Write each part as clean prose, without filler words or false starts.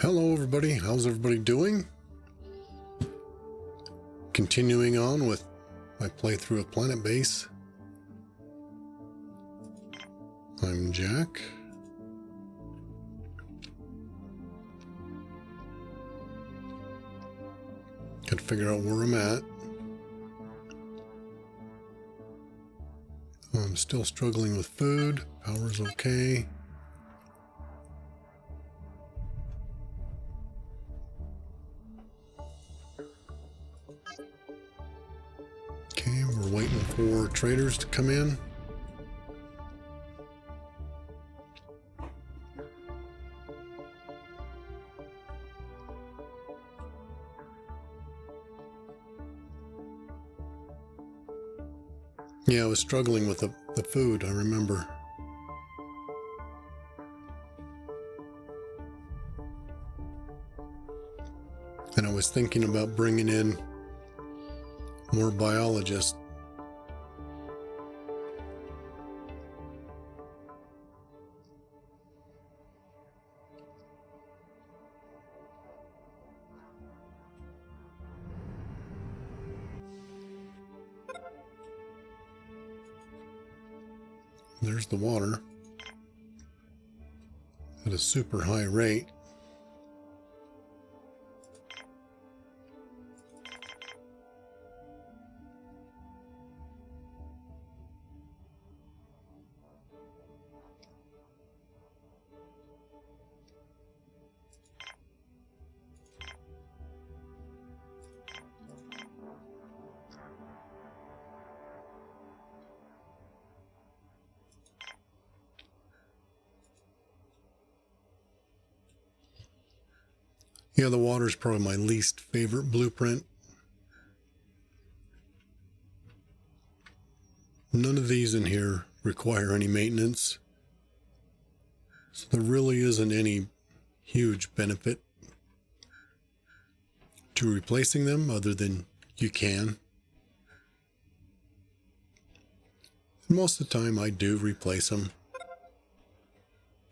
Hello everybody, how's everybody doing? Continuing on with my playthrough of Planetbase. I'm Jack. Gotta figure out where I'm at. I'm still struggling with food. Power's okay. Okay, we're waiting for traders to come in. Yeah, I was struggling with the food, I remember. And I was thinking about bringing in more biologists. There's the water at a super high rate. Yeah, the water is probably my least favorite blueprint. None of these in here require any maintenance, so there really isn't any huge benefit to replacing them other than you can. And most of the time I do replace them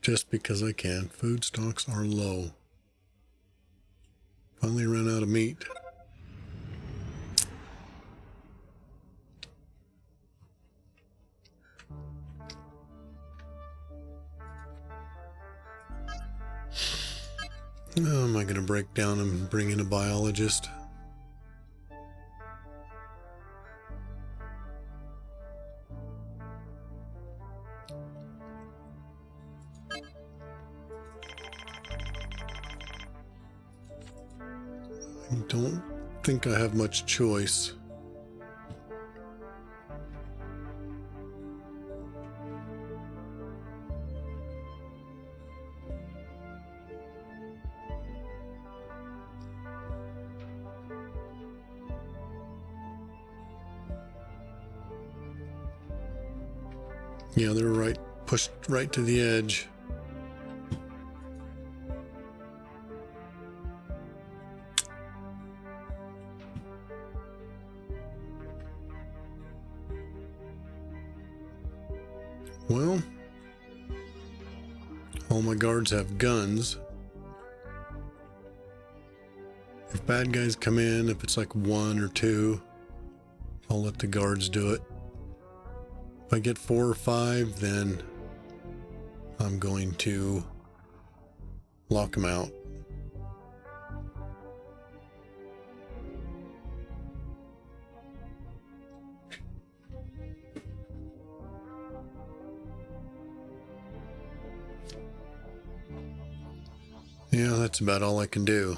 just because I can. Food stocks are low. Finally ran out of meat. Oh, am I going to break down and bring in a biologist? I don't think I have much choice. Yeah, they're pushed right to the edge. Well, all my guards have guns. If bad guys come in, if it's like one or two, I'll let the guards do it. If I get 4 or 5, then I'm going to lock them out. Yeah, that's about all I can do.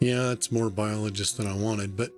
Yeah, it's more biologists than I wanted, but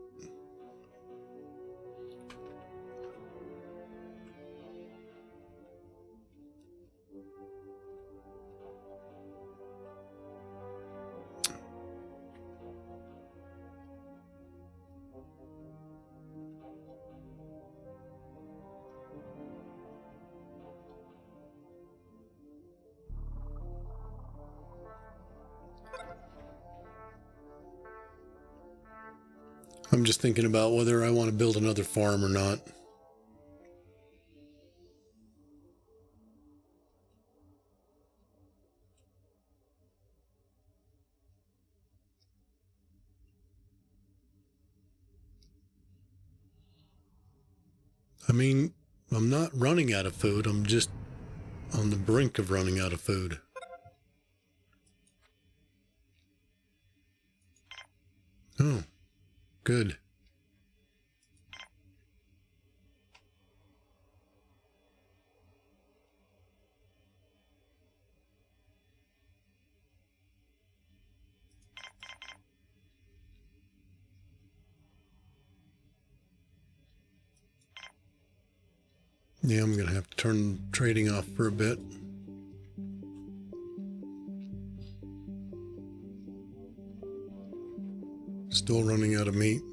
I'm just thinking about whether I want to build another farm or not. I mean, I'm not running out of food. I'm just on the brink of running out of food. Oh, good. Yeah, I'm going to have to turn trading off for a bit. Still running out of meat.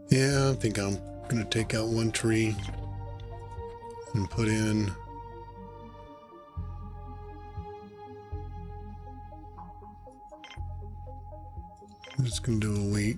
Yeah, I think I'm going to take out one tree and put in I'm just going to do a wheat.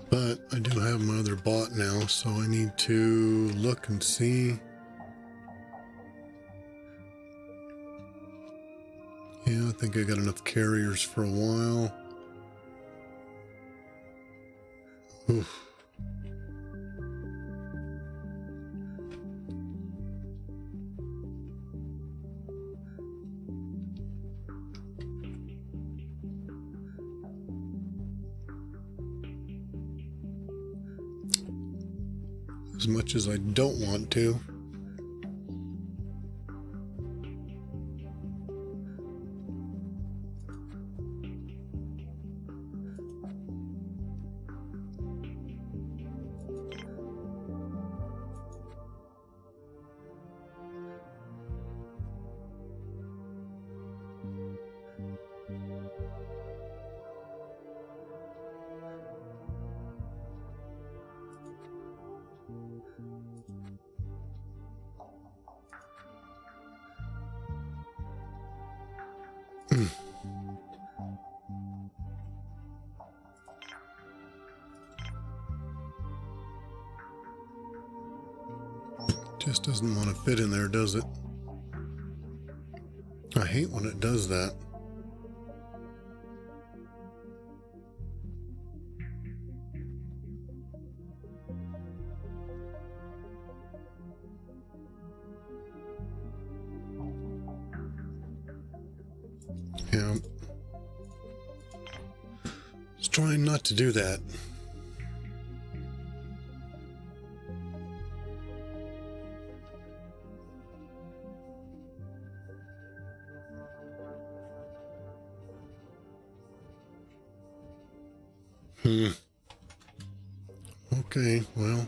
But I do have my other bot now, so I need to look and see. Yeah, I think I got enough carriers for a while. Oof. As much as I don't want to. Just doesn't want to fit in there, does it? I hate when it does that. Yeah. Just trying not to do that. Okay, well.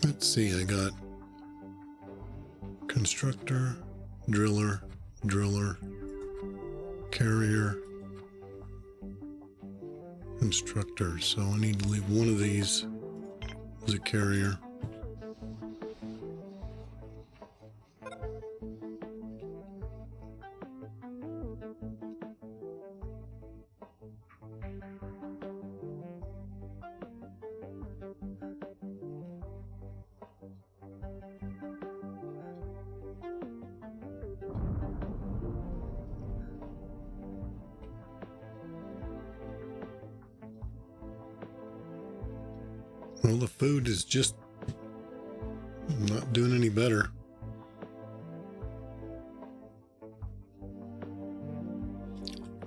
Let's see, I got constructor, driller, carrier, constructor. So I need to leave one of these as a carrier. Well, the food is just not doing any better.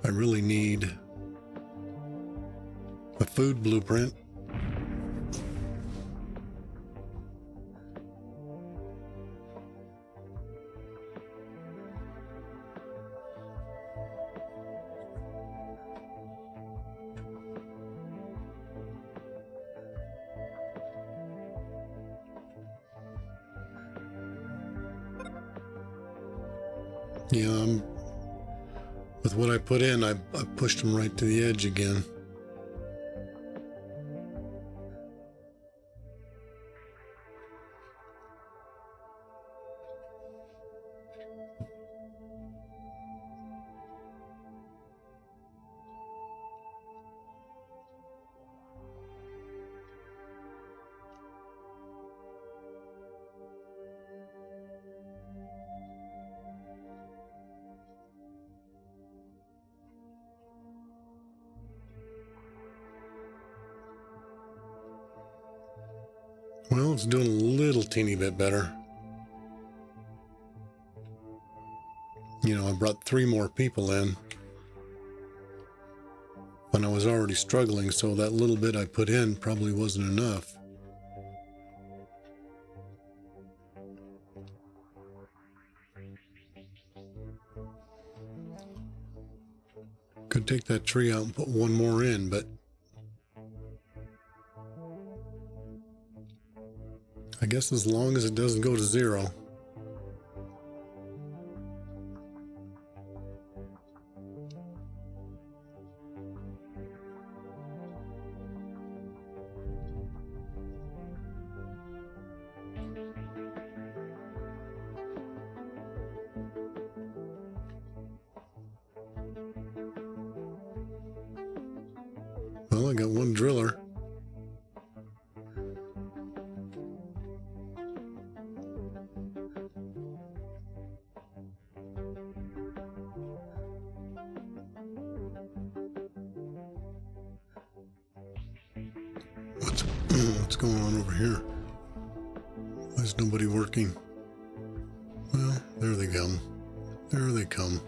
I really need a food blueprint. Yeah, with what I put in, I pushed them right to the edge again. Well, it's doing a little teeny bit better. You know, I brought 3 more people in when I was already struggling, so that little bit I put in probably wasn't enough. Could take that tree out and put 1 more in, but I guess as long as it doesn't go to 0. Well, I got 1 driller. What's going on over here? Why is nobody working? Well, there they come. There they come.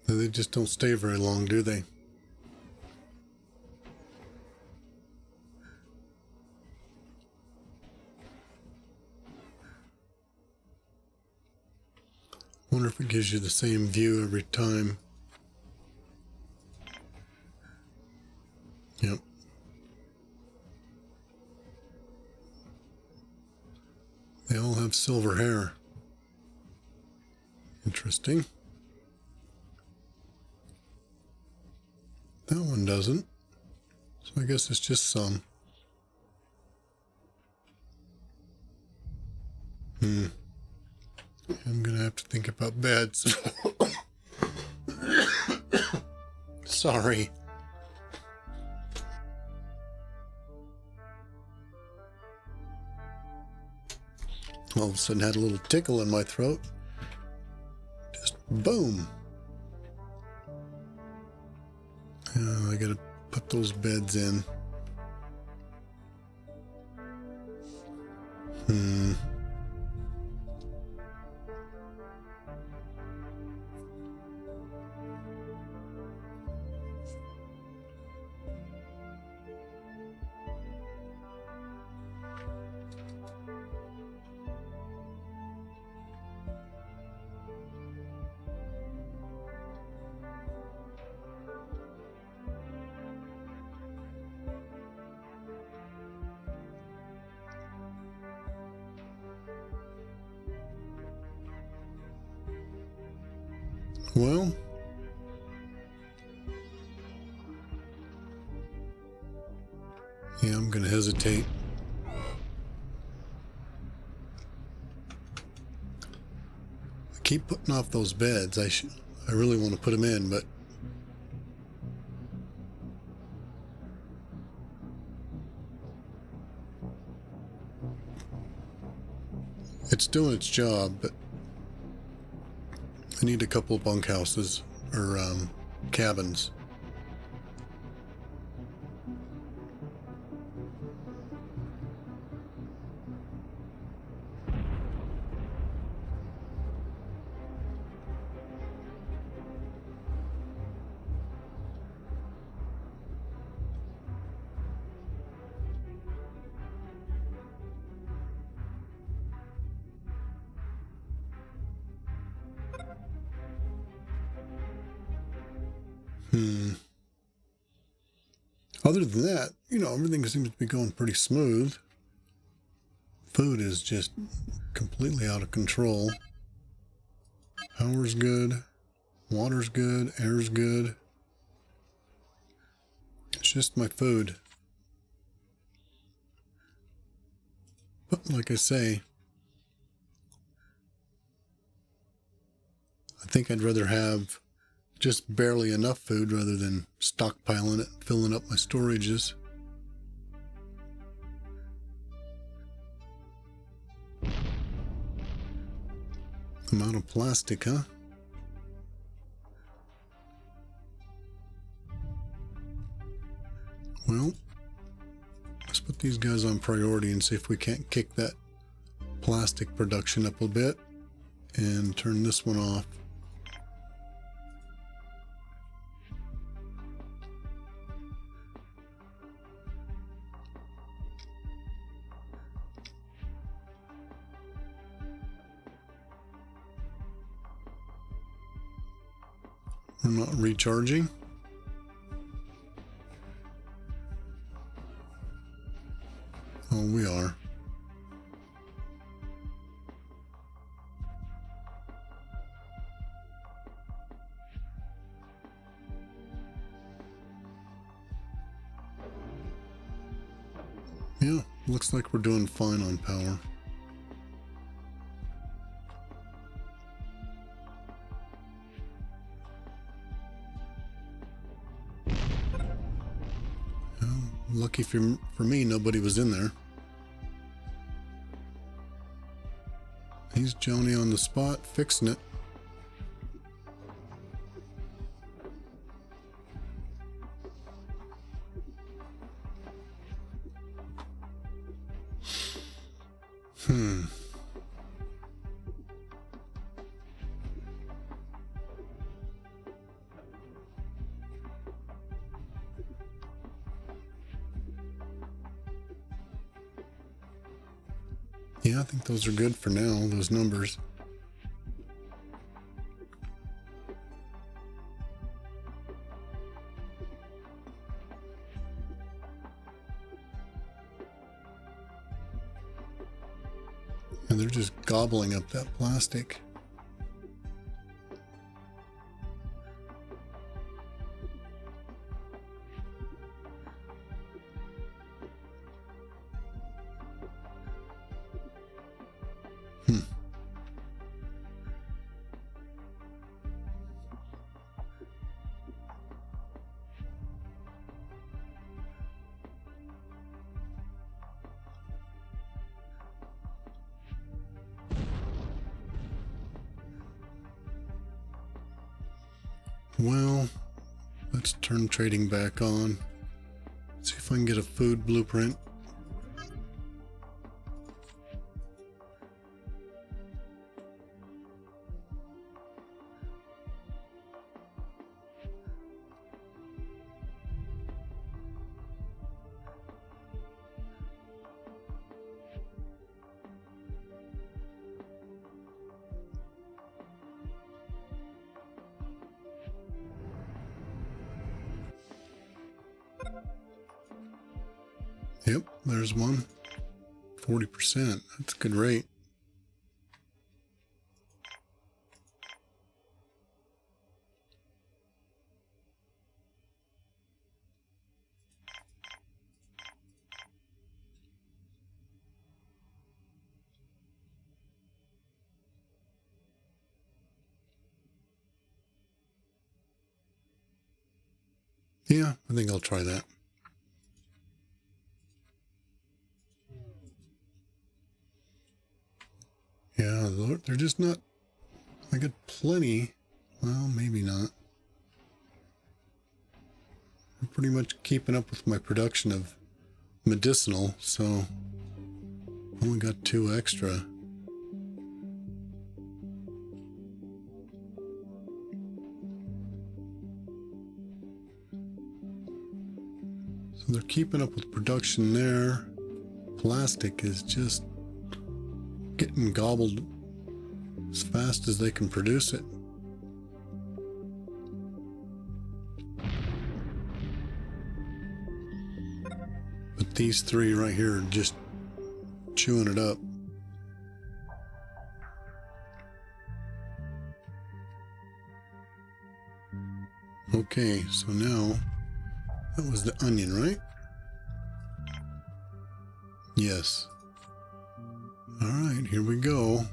They just don't stay very long, do they? Wonder if it gives you the same view every time. Yep. They all have silver hair. Interesting. That one doesn't. So I guess it's just some. I'm gonna have to think about beds. Sorry. All of a sudden had a little tickle in my throat. Just boom. I gotta put those beds in. Well, yeah, I'm gonna hesitate. I keep putting off those beds. I really want to put them in, but it's doing its job, but I need a couple of bunkhouses or cabins. Other than that, you know, everything seems to be going pretty smooth. Food is just completely out of control. Power's good. Water's good. Air's good. It's just my food. But like I say, I think I'd rather have just barely enough food rather than stockpiling it, filling up my storages. I'm out of plastic, huh? Well, let's put these guys on priority and see if we can't kick that plastic production up a bit and turn this one off. We're not recharging. Oh, we are. Yeah, looks like we're doing fine on power. Lucky for me, nobody was in there. He's Joni on the spot, fixing it. Yeah, I think those are good for now, those numbers. And they're just gobbling up that plastic. Well, let's turn trading back on. See if I can get a food blueprint. Yep, there's one. 40%. That's a good rate. Yeah, I think I'll try that. Yeah, they're just not... I got plenty. Well, maybe not. I'm pretty much keeping up with my production of medicinal, so only got 2 extra. So they're keeping up with production there. Plastic is just getting gobbled as fast as they can produce it. But these 3 right here are just chewing it up. Okay, so now that was the onion, right? Yes. All right, here we go.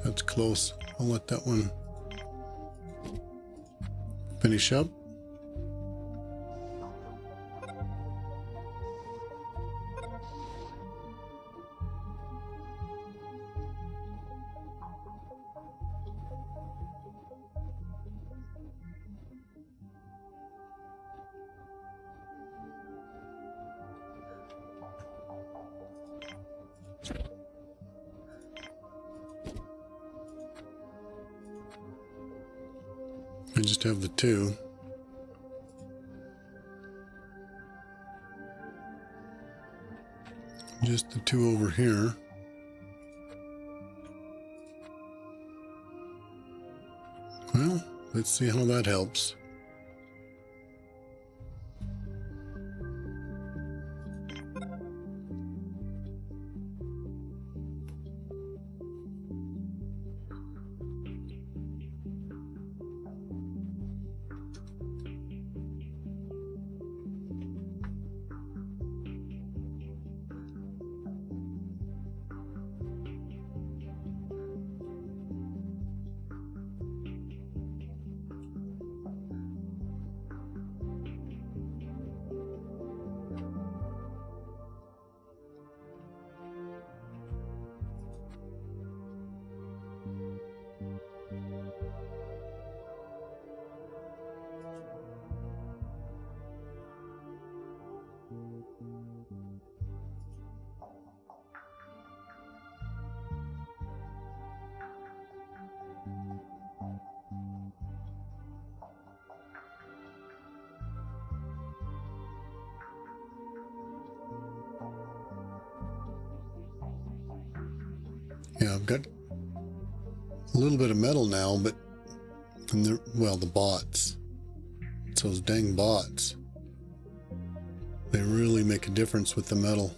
That's close. I'll let that one finish up. I just have the 2. Just the 2 over here. Well, let's see how that helps. Yeah, I've got a little bit of metal now, but well, the bots. It's those dang bots. They really make a difference with the metal.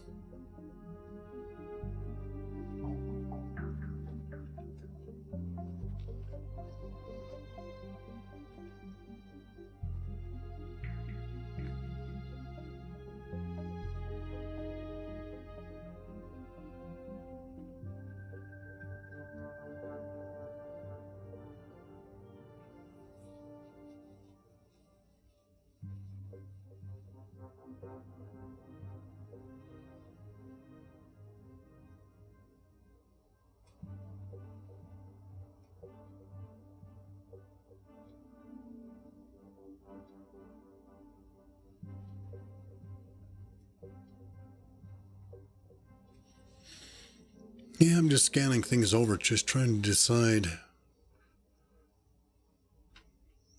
Yeah, I'm just scanning things over, just trying to decide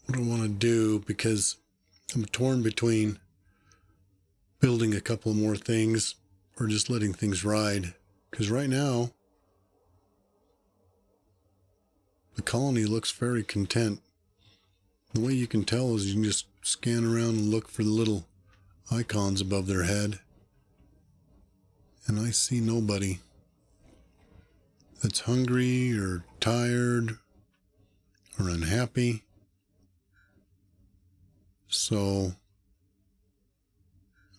what I want to do, because I'm torn between building a couple more things or just letting things ride. Because right now, the colony looks very content. The way you can tell is you can just scan around and look for the little icons above their head. And I see nobody that's hungry or tired or unhappy. So,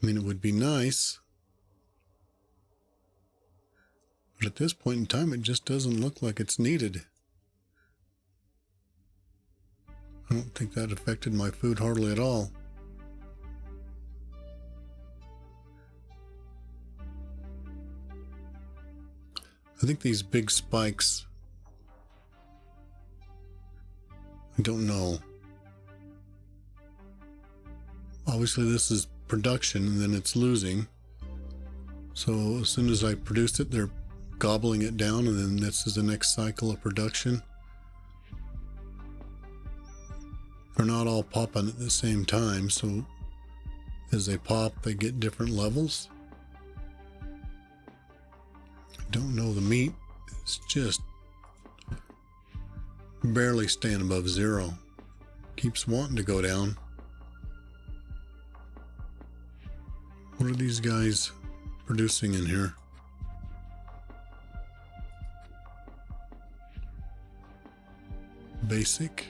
I mean, it would be nice, but at this point in time, it just doesn't look like it's needed. I don't think that affected my food hardly at all. I think these big spikes, I don't know. Obviously this is production and then it's losing. So as soon as I produce it, they're gobbling it down, and then this is the next cycle of production. They're not all popping at the same time, so as they pop, they get different levels. I don't know, the meat is just barely staying above zero. Keeps wanting to go down. What are these guys producing in here? Basic.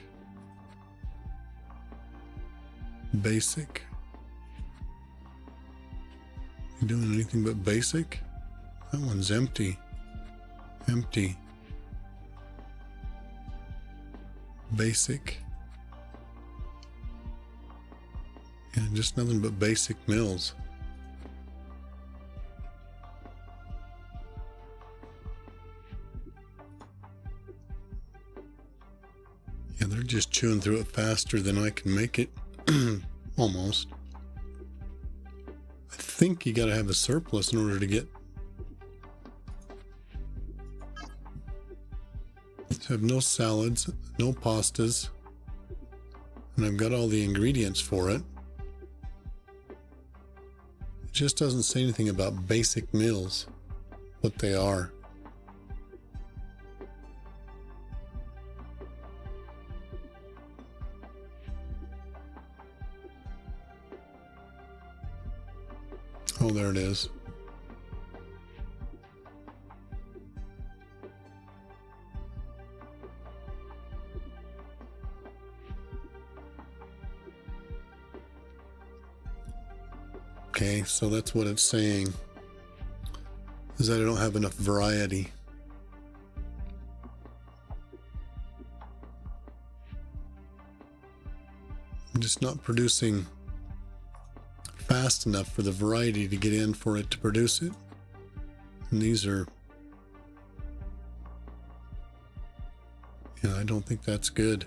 Basic. You doing anything but basic? That one's empty. Empty. Basic. Yeah, just nothing but basic mills. Yeah, they're just chewing through it faster than I can make it. Almost. I think you gotta have a surplus in order to get... I have no salads, no pastas, and I've got all the ingredients for it. It just doesn't say anything about basic meals, what they are. Oh, there it is. Okay, so that's what it's saying, is that I don't have enough variety. I'm just not producing fast enough for the variety to get in for it to produce it. And these are... yeah, I don't think that's good.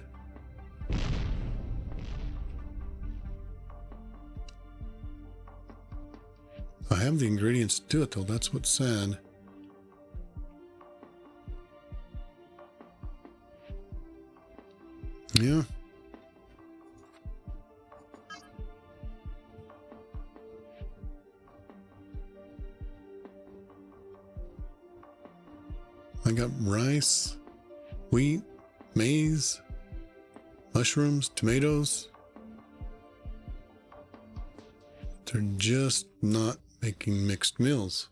I have the ingredients to do it though, that's what's sad. Yeah. I got rice, wheat, maize, mushrooms, tomatoes. They're just not making mixed meals.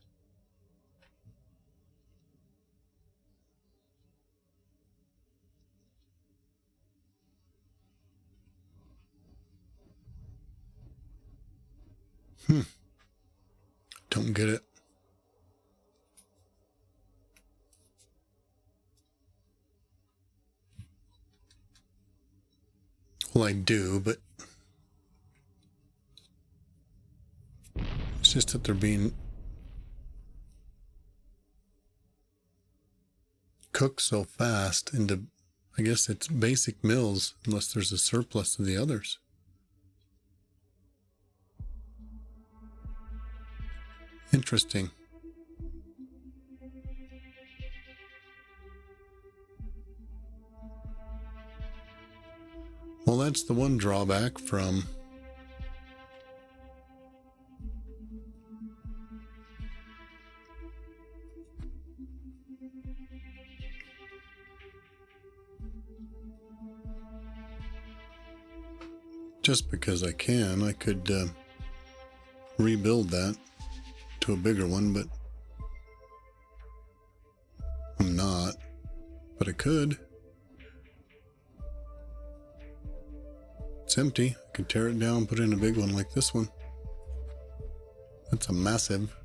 Don't get it. Well, I do, but it's just that they're being cooked so fast into, I guess it's basic meals, unless there's a surplus of the others. Interesting. Well, that's the one drawback from just because I can, I could rebuild that to a bigger one, but I'm not. But I could. It's empty. I could tear it down, put in a big one like this one. That's a massive.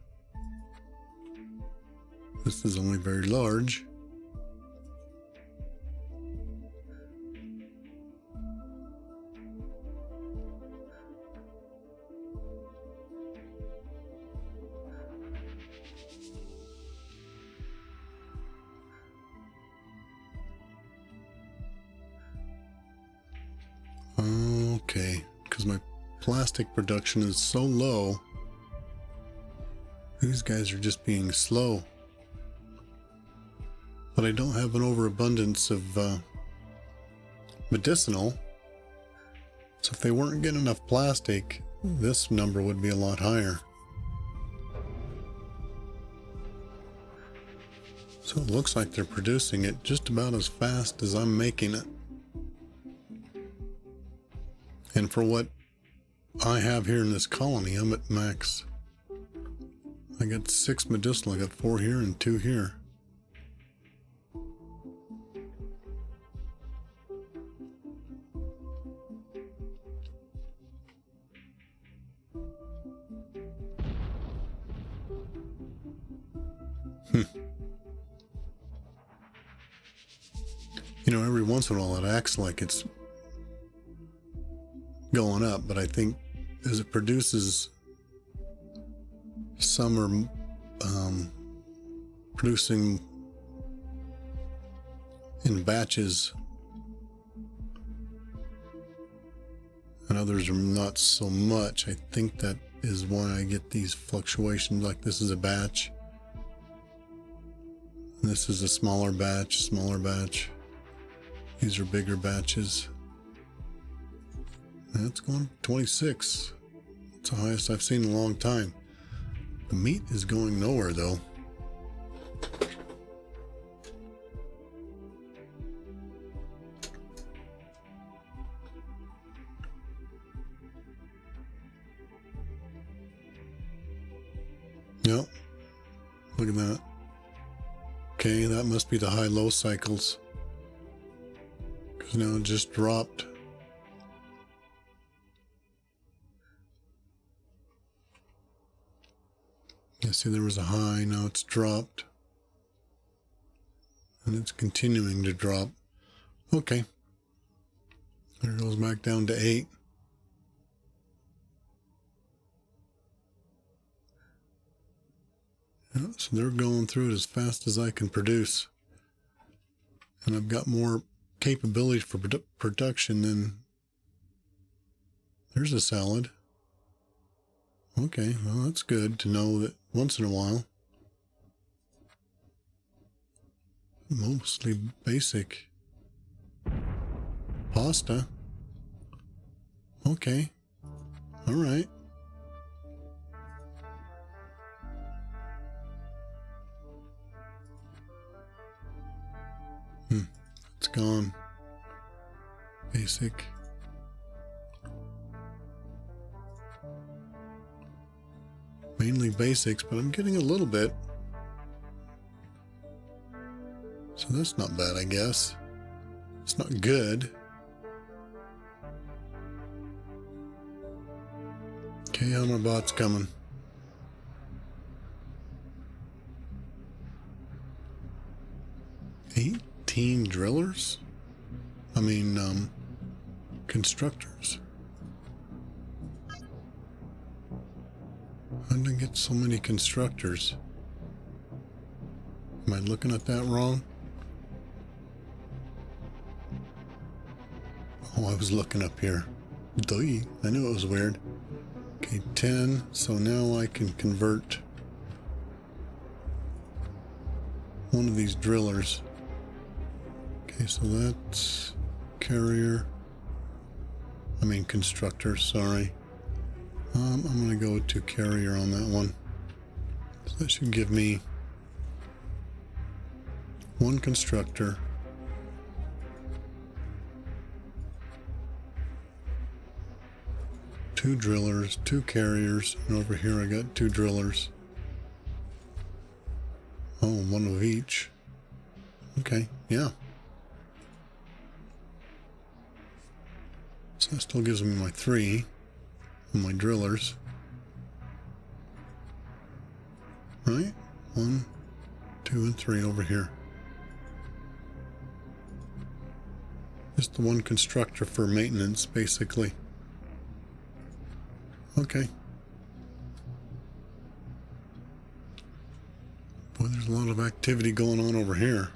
This is only very large. Okay, because my plastic production is so low. These guys are just being slow. But I don't have an overabundance of medicinal. So if they weren't getting enough plastic, this number would be a lot higher. So it looks like they're producing it just about as fast as I'm making it. And for what I have here in this colony, I'm at max. I got 6 medicinal, I got 4 here and 2 here. You know, every once in a while it acts like it's going up, but I think as it produces, some are producing in batches and others are not so much. I think that is why I get these fluctuations, like this is a batch, and this is a smaller batch, these are bigger batches. That's going 26. It's the highest I've seen in a long time. The meat is going nowhere though. Yep. Look at that. Okay, that must be the high-low cycles. Because now it just dropped. I see there was a high, now it's dropped. And it's continuing to drop. Okay. There it goes back down to 8. Yeah, so they're going through it as fast as I can produce. And I've got more capability for production than... There's a salad. Okay, well that's good to know that once in a while. Mostly basic. Pasta. Okay. All right. gone. Basic. Mainly basics, but I'm getting a little bit. So that's not bad, I guess. It's not good. Okay, how my bot's coming? $18 drillers? I mean, constructors. How did I get so many constructors? Am I looking at that wrong? Oh, I was looking up here. Duh, I knew it was weird. Okay, 10. So now I can convert one of these drillers. Okay, so that's carrier. I mean constructor, sorry. I'm going to go to carrier on that one. So that should give me one constructor. Two drillers, two carriers, and over here I got two drillers. Oh, one of each. Okay, yeah. So that still gives me my 3 and my drillers. Right? 1, 2, and 3 over here. Just the one constructor for maintenance, basically. Okay. Boy, there's a lot of activity going on over here.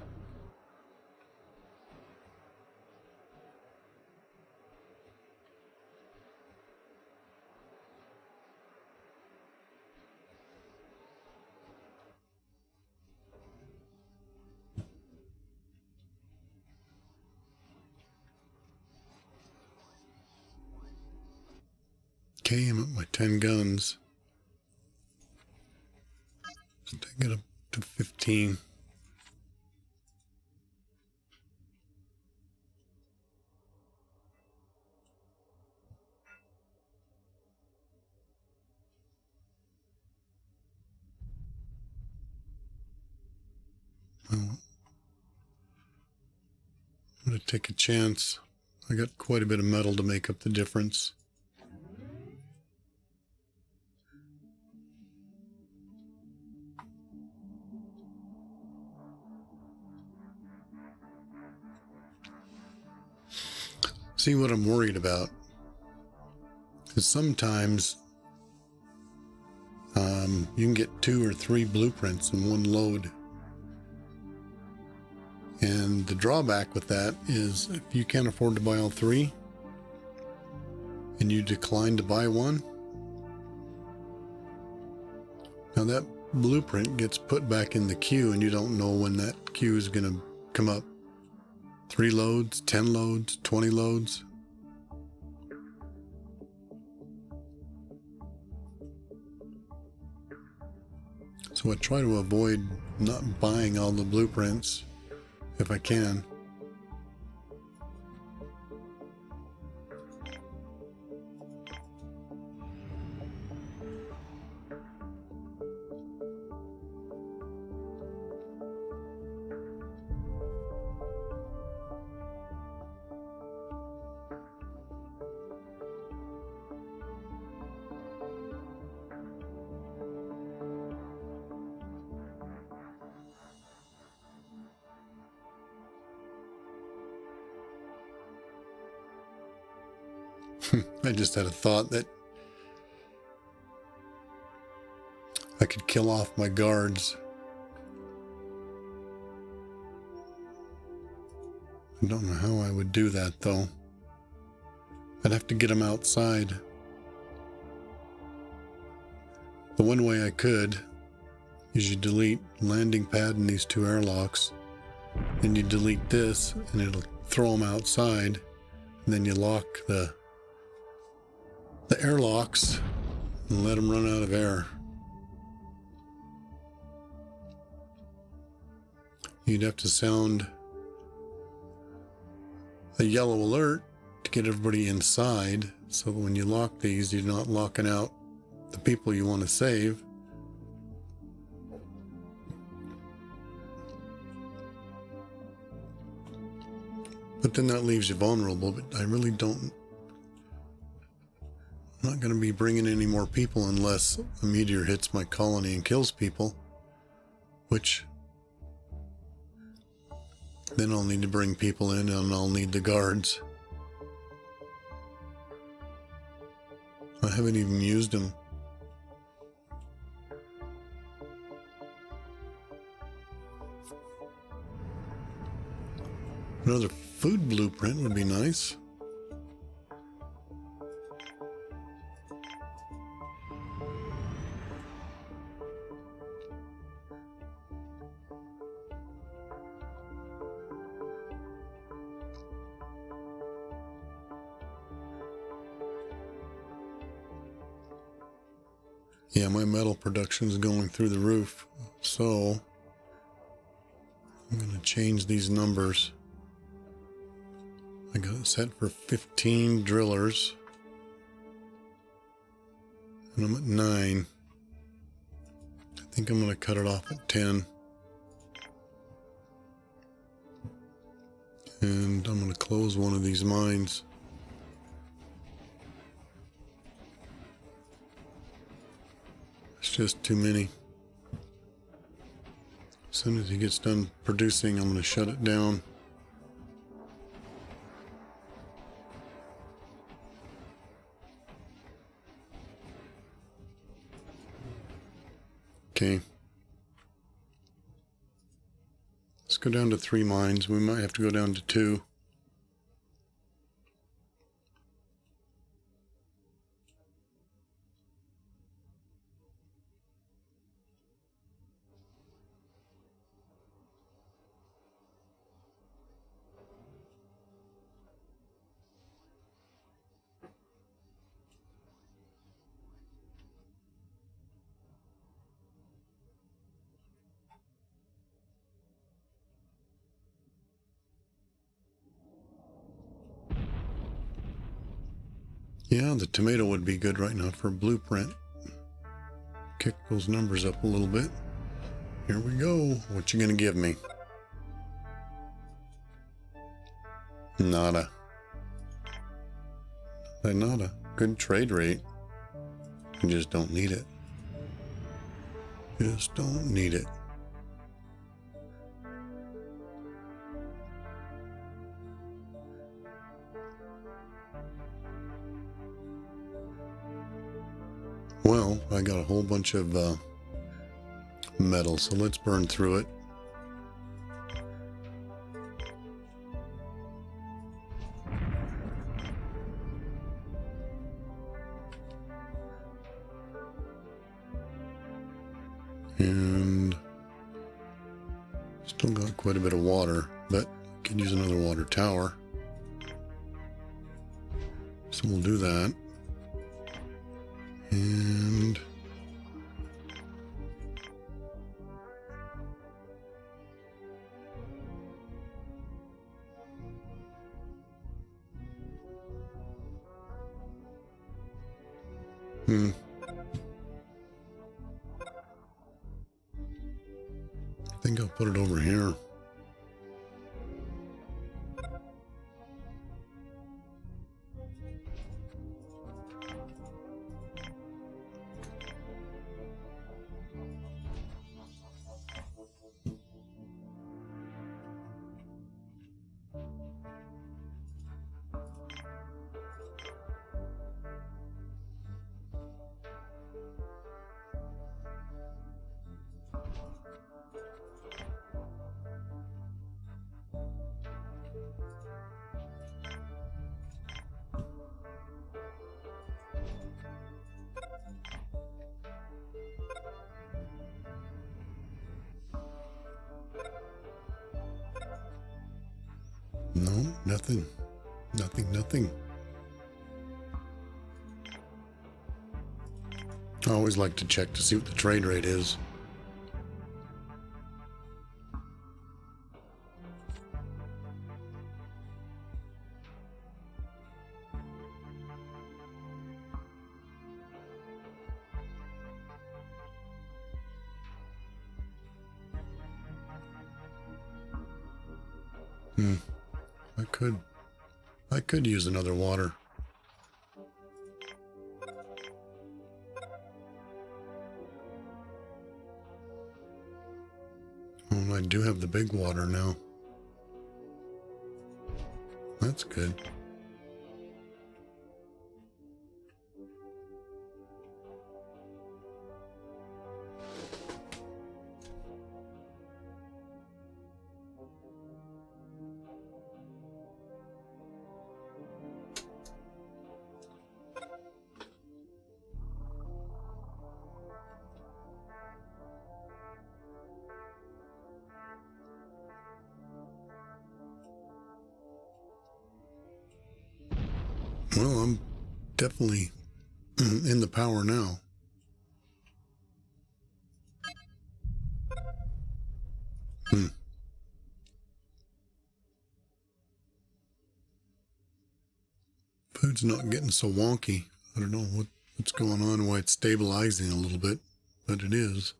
Okay, I'm at my 10 guns. Let's take it up to 15. Well, I'm going to take a chance. I got quite a bit of metal to make up the difference. See, what I'm worried about is sometimes you can get 2 or 3 blueprints in one load. And the drawback with that is if you can't afford to buy all 3 and you decline to buy one, now that blueprint gets put back in the queue and you don't know when that queue is going to come up. 3 loads, 10 loads, 20 loads. So I try to avoid not buying all the blueprints if I can. I just had a thought that I could kill off my guards. I don't know how I would do that, though. I'd have to get them outside. The one way I could is you delete landing pad and these 2 airlocks. Then you delete this and it'll throw them outside. And then you lock the airlocks and let them run out of air. You'd have to sound a yellow alert to get everybody inside, so when you lock these, you're not locking out the people you want to save. But then that leaves you vulnerable, but I really don't... I'm not going to be bringing any more people unless a meteor hits my colony and kills people, which then I'll need to bring people in and I'll need the guards. I haven't even used them. Another food blueprint would be nice. Yeah, my metal production is going through the roof, so I'm going to change these numbers. I got it set for 15 drillers, and I'm at 9. I think I'm going to cut it off at 10. And I'm going to close one of these mines. It's just too many. As soon as he gets done producing, I'm going to shut it down. Okay. Let's go down to 3 mines. We might have to go down to 2. Yeah, the tomato would be good right now for a blueprint. Kick those numbers up a little bit. Here we go. What you gonna give me? Nada. Nada. Good trade rate. You just don't need it. Just don't need it. Well, I got a whole bunch of metal, so let's burn through it. And still got quite a bit of water, but could use another water tower. So we'll do that. And I think I'll put it over here. No, nothing. Nothing. I always like to check to see what the trade rate is. I could use another water. Oh, and I do have the big water now. That's good. Well, I'm definitely in the power now. Food's not getting so wonky. I don't know what's going on, why it's stabilizing a little bit, but it is.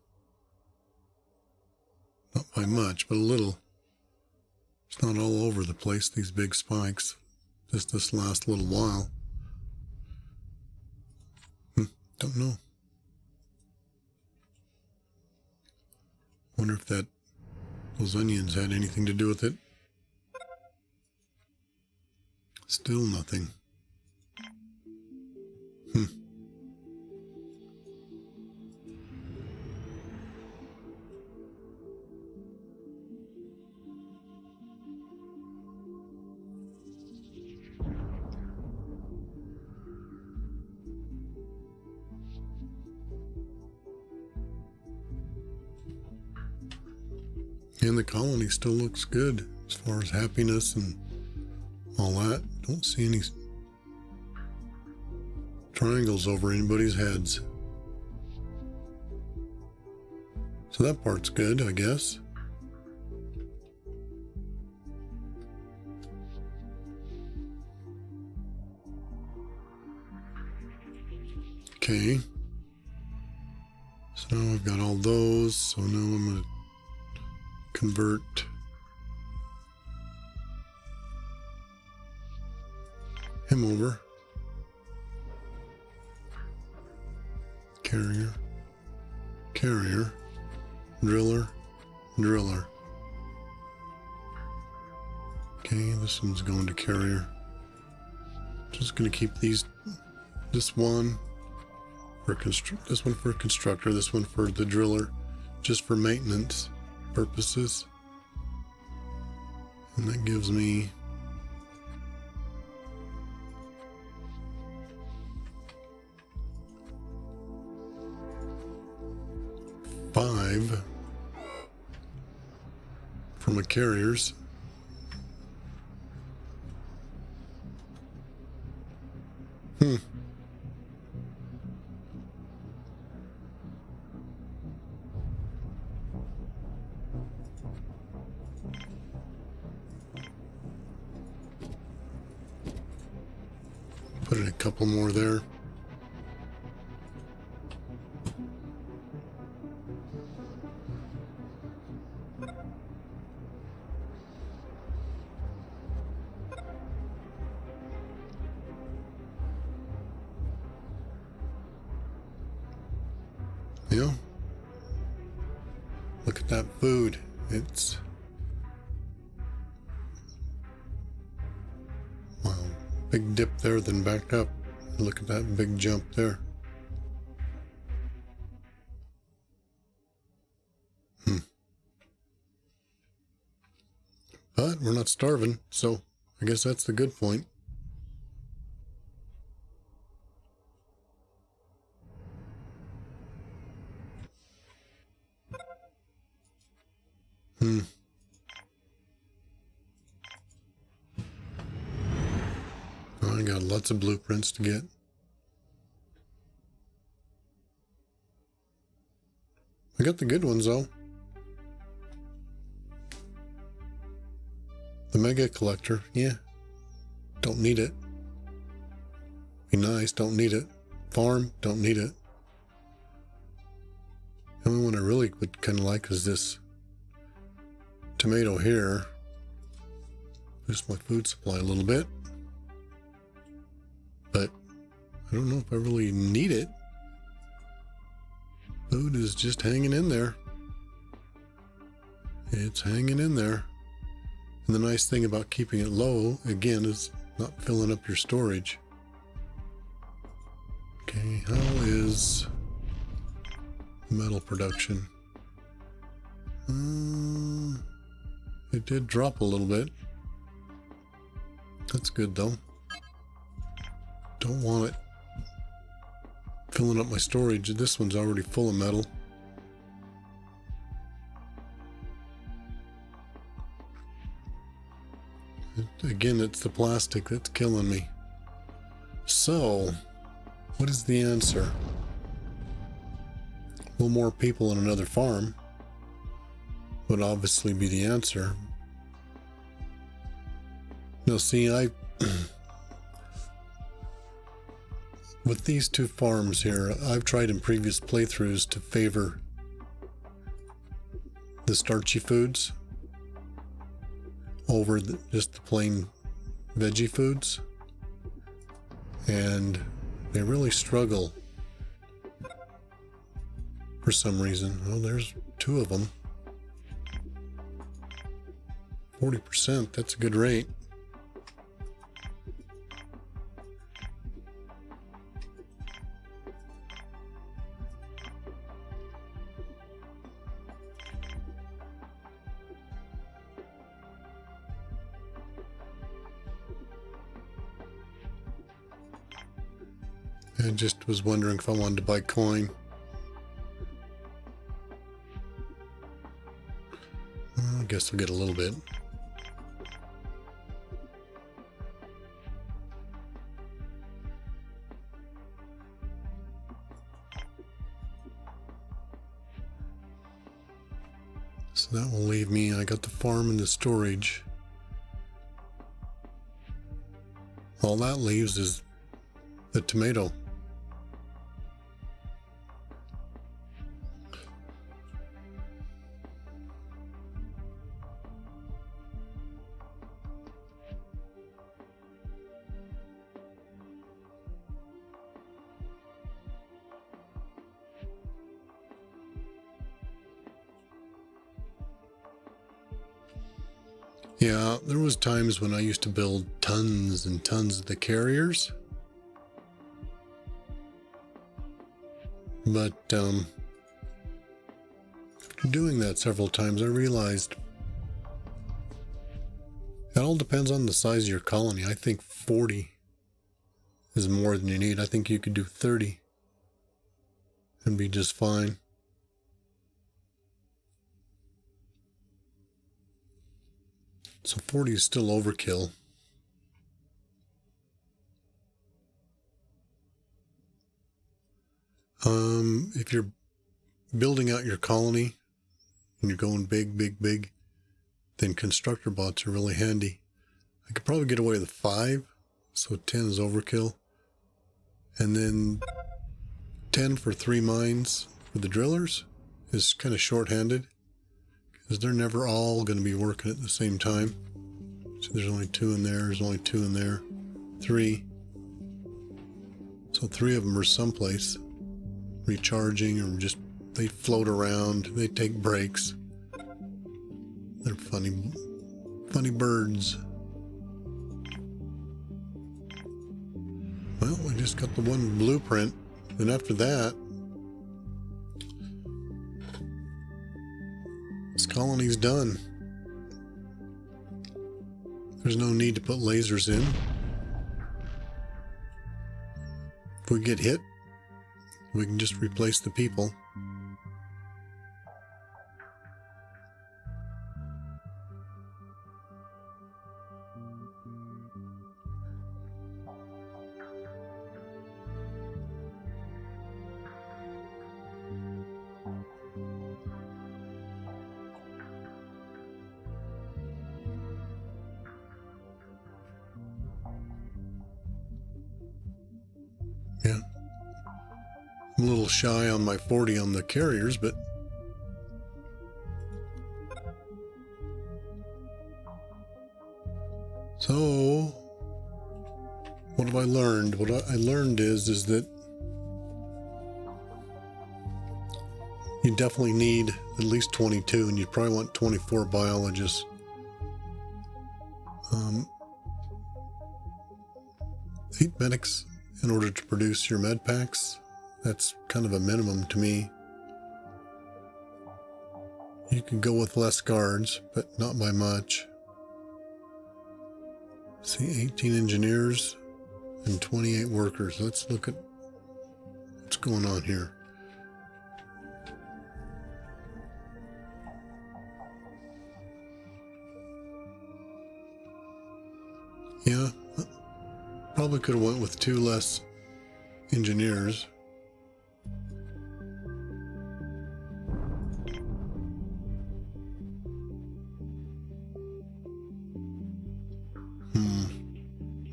Not by much, but a little. It's not all over the place, these big spikes. Just this last little while. Don't know. Wonder if those onions had anything to do with it. Still nothing. And the colony still looks good as far as happiness and all that. Don't see any triangles over anybody's heads. So that part's good, I guess. Okay. So now I've got all those. So now I'm going to convert him over. Carrier, carrier, driller, driller. Okay, this one's going to carrier. Just going to keep this one for this one for constructor, this one for the driller, just for maintenance purposes. And that gives me five for my carriers. Put in a couple more there. Yeah. Look at that food. It's wow. Big dip there, then back up. Look at that big jump there. But we're not starving, so I guess that's the good point. I got lots of blueprints to get. I got the good ones though. The mega collector, yeah. Don't need it. Be nice, don't need it. Farm, don't need it. The only one I really would kind of like is this tomato here. boost my food supply a little bit. But I don't know if I really need it. Food is just hanging in there. It's hanging in there. And the nice thing about keeping it low, again, is not filling up your storage. Okay, how is metal production? It did drop a little bit. That's good though. Don't want it filling up my storage. This one's already full of metal. Again, it's the plastic that's killing me. So, what is the answer? Well, more people on another farm would obviously be the answer. Now, see, with these two farms here, I've tried in previous playthroughs to favor the starchy foods over just the plain veggie foods, and they really struggle for some reason. Well, there's two of them. 40%, that's a good rate. I just was wondering if I wanted to buy coin. I guess I'll get a little bit. So that will leave me, I got the farm and the storage. All that leaves is the tomato. Yeah, there was times when I used to build tons and tons of the carriers. But after doing that several times, I realized it all depends on the size of your colony. I think 40 is more than you need. I think you could do 30 and be just fine. So 40 is still overkill. If you're building out your colony and you're going big, big, big, then constructor bots are really handy. I could probably get away with 5, so 10 is overkill. And then 10 for 3 mines for the drillers is kind of short-handed, because they're never all going to be working at the same time. So there's only 2 in there, there's only 2 in there, 3. So 3 of them are someplace recharging, or just they float around, they take breaks. They're funny birds. Well, we just got the one blueprint, and after that, this colony's done. There's no need to put lasers in. If we get hit, we can just replace the people. Yeah. I'm a little shy on my 40 on the carriers, but learned? What I learned is that you definitely need at least 22, and you probably want 24 biologists. 8 medics in order to produce your med packs. That's kind of a minimum to me. You can go with less guards, but not by much. See, 18 engineers and 28 workers. Let's look at what's going on here. Yeah, probably could have went with 2 less engineers.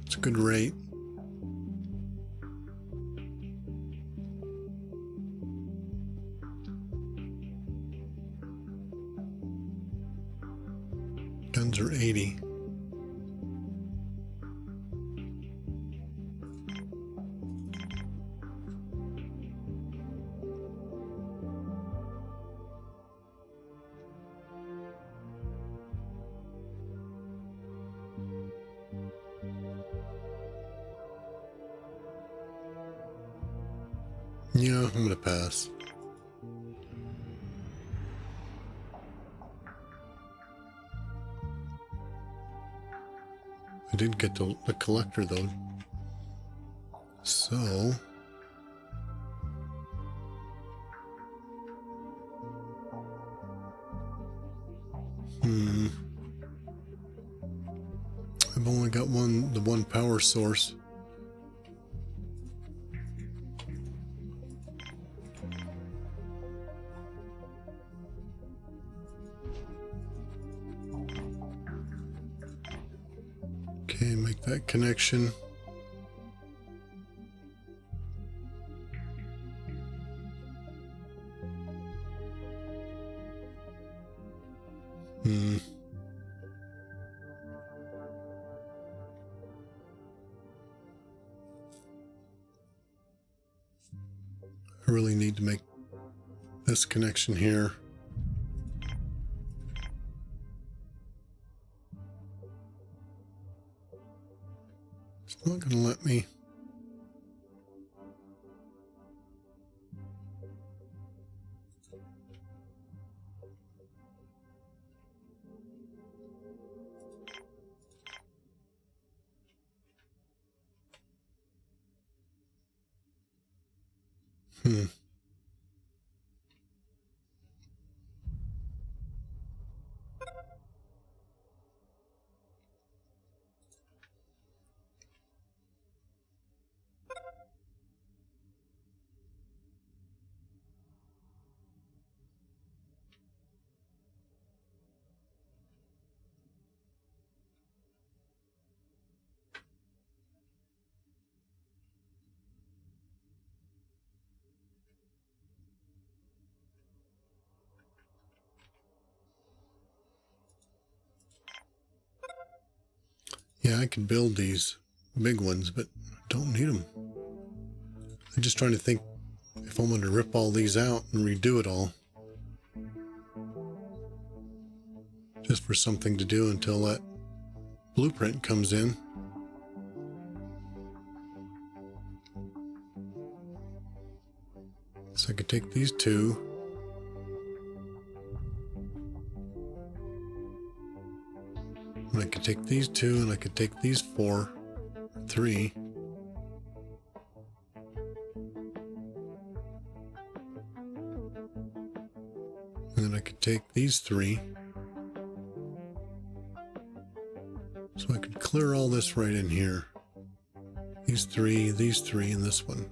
It's a good rate. Guns are 80. Yeah, I'm gonna pass. I did get the collector though. So I've only got the one power source. Okay, make that connection. I really need to make this connection here. It's not going to let me. Yeah, I can build these big ones, but don't need them. I'm just trying to think if I'm going to rip all these out and redo it all. Just for something to do until that blueprint comes in. So I could take these 2. And I could take these 2 and I could take these 4, 3. And then I could take these 3. So I could clear all this right in here. These 3, and this one.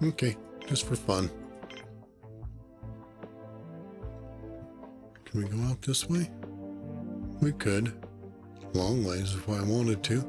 Okay, just for fun. Can we go out this way? We could. Long ways if I wanted to.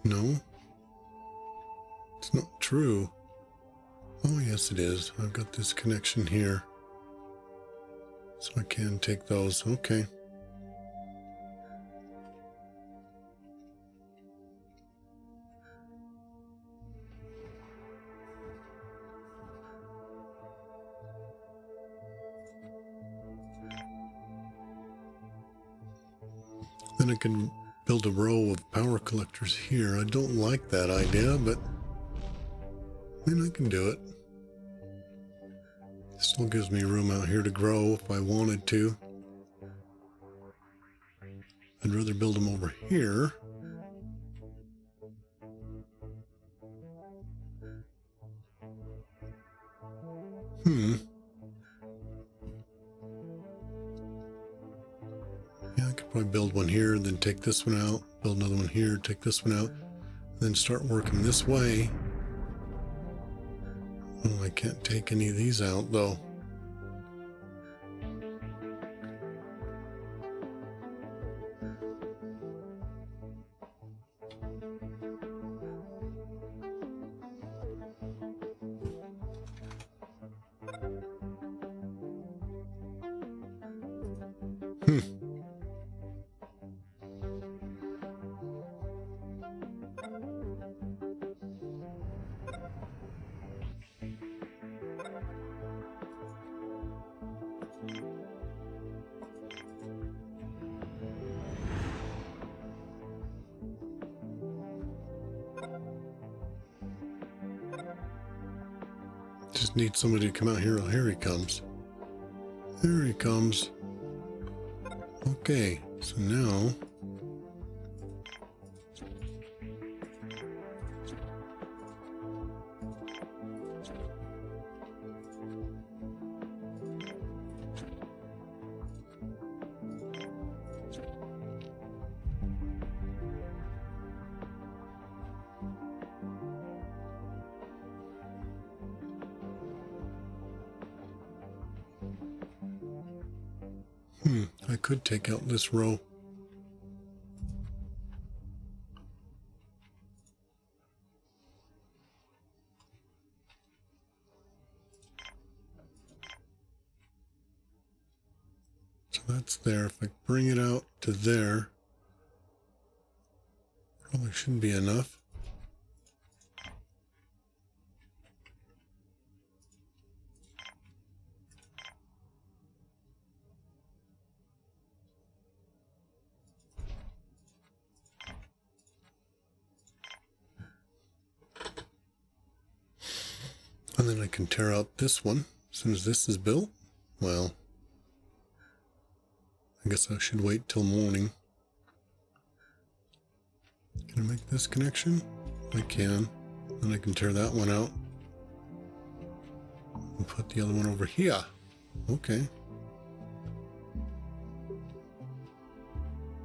No, it's not true. Oh, yes, it is. I've got this connection here. So I can take those. Okay. Then I can build a row of power collectors here. I don't like that idea, but I mean, I can do it. Still gives me room out here to grow if I wanted to. I'd rather build them over here. Yeah, I could probably build one here, then take this one out, build another one here, take this one out, then start working this way. Oh, I can't take any of these out, though. Just need somebody to come out here. Oh, here he comes. There he comes. Okay, so now I could take out this row. So that's there. If I bring it out to there, probably shouldn't be enough. And then I can tear out this one as soon as this is built. Well, I guess I should wait till morning. Can I make this connection? I can. Then I can tear that one out and put the other one over here. Okay.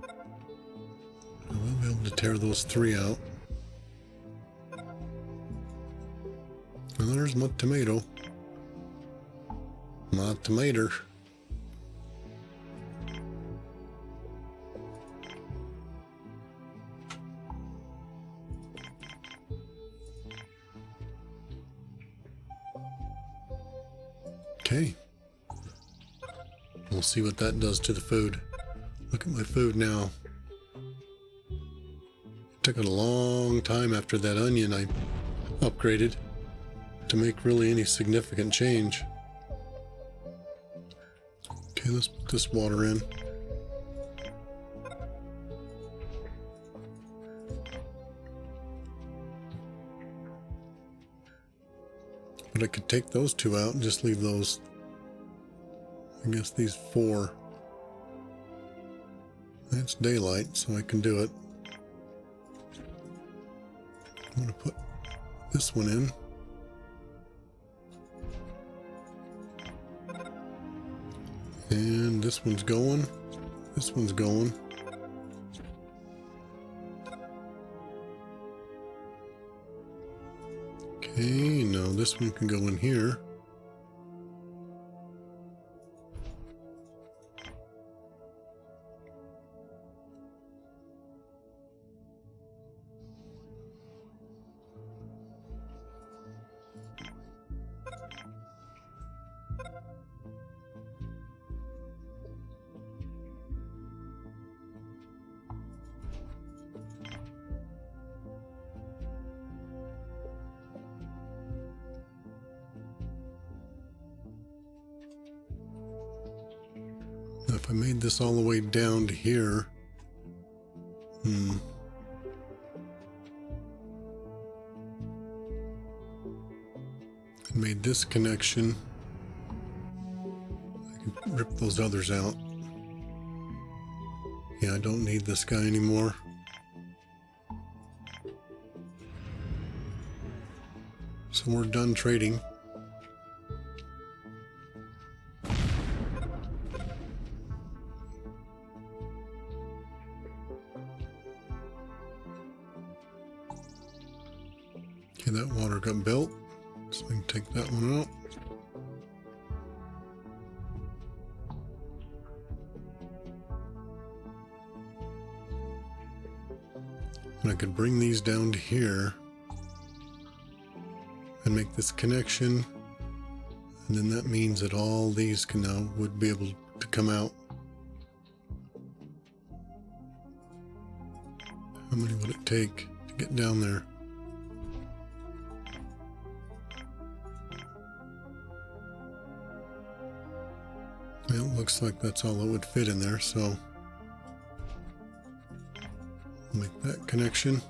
I will be able to tear those three out. And there's my tomato. My tomato. Okay. We'll see what that does to the food. Look at my food now. It took a long time after that onion I upgraded to make really any significant change. Okay, let's put this water in. But I could take those two out and just leave those, I guess these four. It's daylight, so I can do it. I'm going to put this one in. And this one's going. This one's going. Okay, now this one can go in here. If I made this all the way down to here, and made this connection, I can rip those others out. Yeah, I don't need this guy anymore. So we're done trading. Okay, that water got built, so I can take that one out. And I could bring these down to here and make this connection, and then that means that all these can now would be able to come out. How many would it take to get down there? Well, it looks like that's all that would fit in there, so I'll make that connection.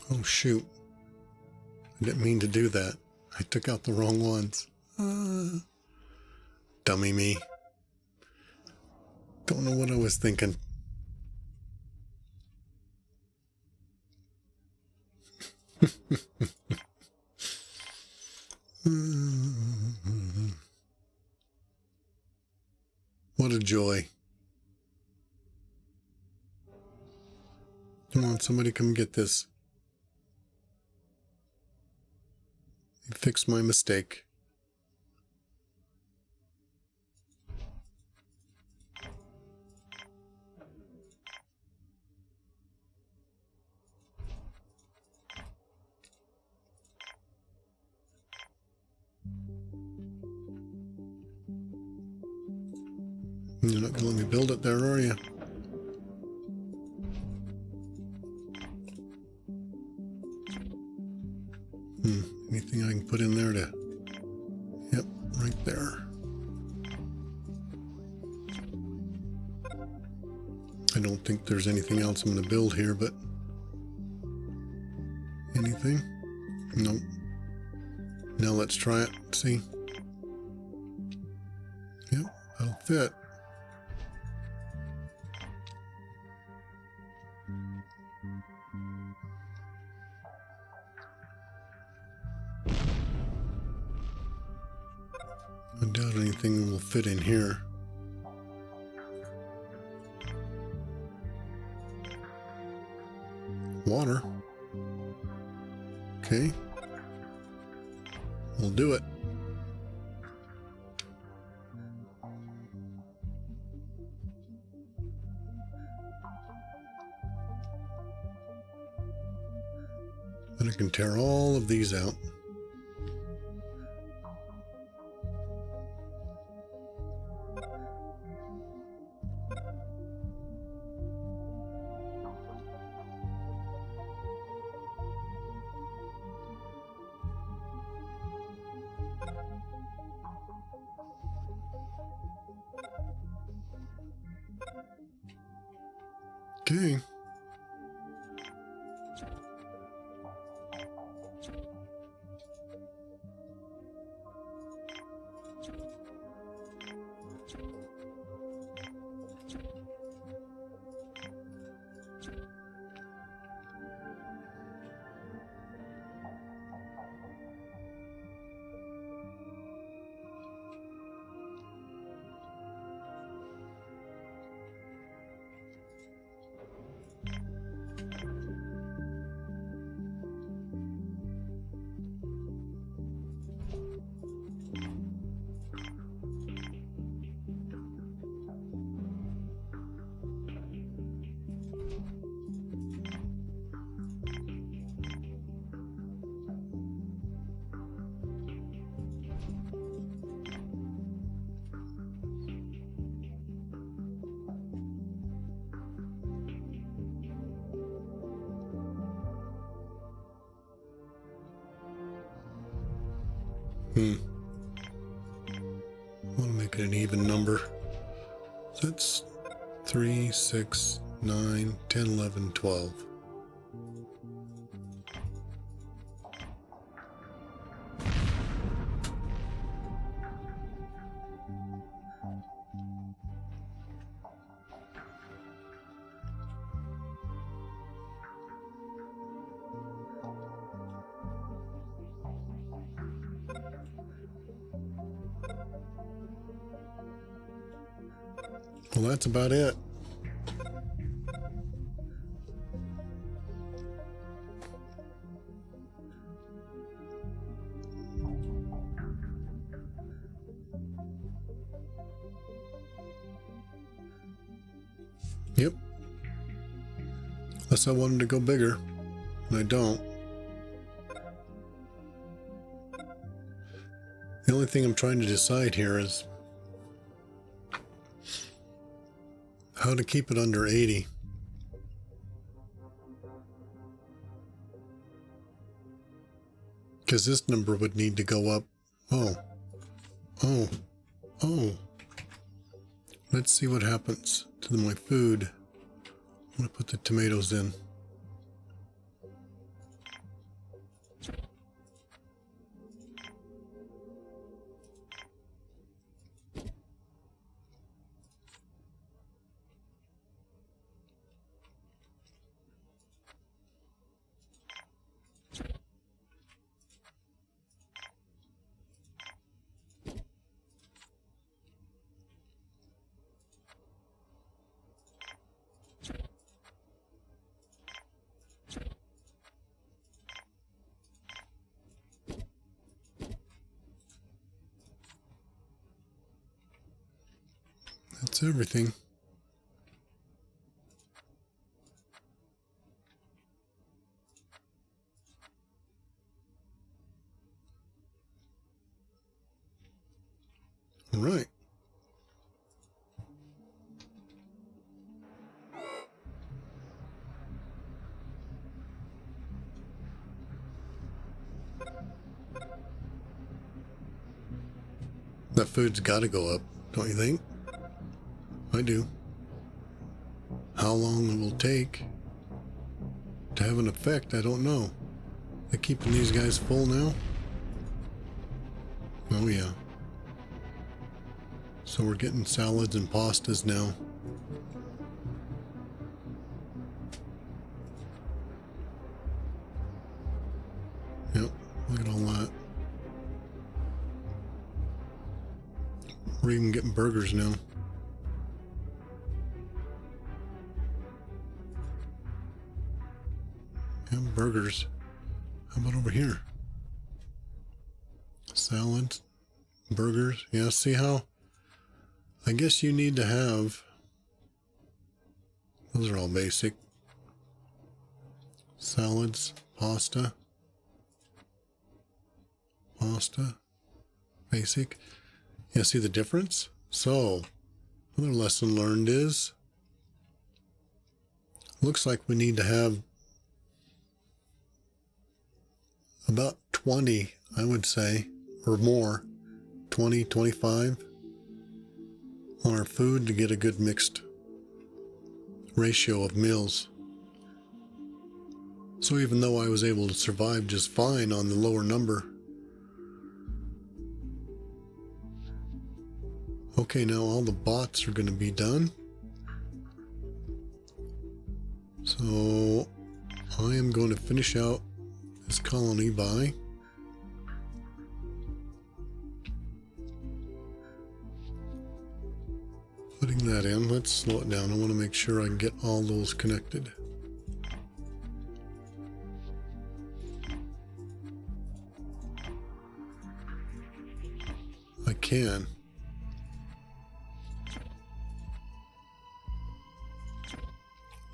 Oh shoot, I didn't mean to do that. I took out the wrong ones. Dummy me. Don't know what I was thinking. What a joy. Come on, somebody come get this. Fix my mistake. You're not gonna let me build it there, are you? Anything I can put in there to... Yep, right there. I don't think there's anything else I'm going to build here, but... Anything? Nope. Now let's try it. See? Yep, that'll fit. I doubt anything will fit in here. Water. Okay. We'll do it. And I can tear all of these out. Okay. I want to make it an even number. So that's 3, 6, 9, 10, 11, 12. Well, that's about it. Yep. Unless I wanted to go bigger, and I don't. The only thing I'm trying to decide here is how to keep it under 80. Because this number would need to go up. Oh. Let's see what happens to my food. I'm going to put the tomatoes in. That's everything. All right. That food's got to go up, don't you think? I do. How long it will take to have an effect, I don't know. They're keeping these guys full now? Oh yeah. So we're getting salads and pastas now. Yep, look at all that. We're even getting burgers now. And burgers. How about over here? Salads, burgers. Yeah, see how? I guess you need to have. Those are all basic. Salads, pasta. Pasta. Basic. Yeah, see the difference? So, another lesson learned is, looks like we need to have about 20, I would say, or more, 20, 25 on our food to get a good mixed ratio of meals. So even though I was able to survive just fine on the lower number. Okay, now all the bots are going to be done. So I am going to finish out this colony by putting that in. Let's slow it down. I want to make sure I can get all those connected. I can.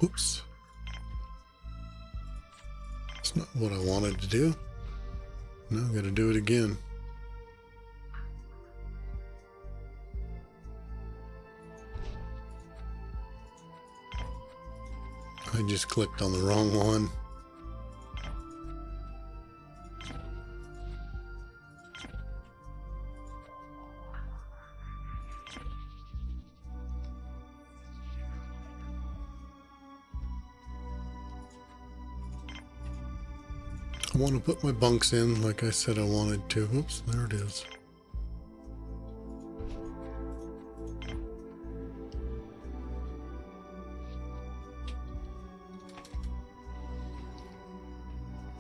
Oops. That's not what I wanted to do. Now I've got to do it again. I just clicked on the wrong one. want to put my bunks in like I said I wanted to. Oops, there it is.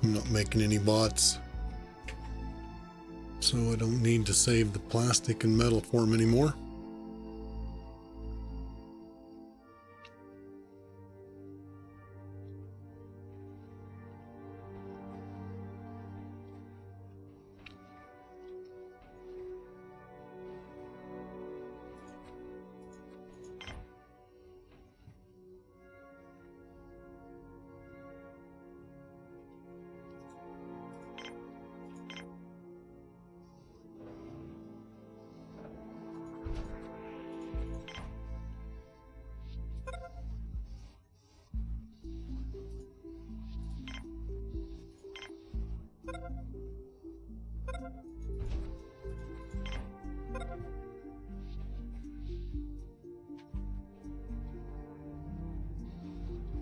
I'm not making any bots, so I don't need to save the plastic and metal for them anymore.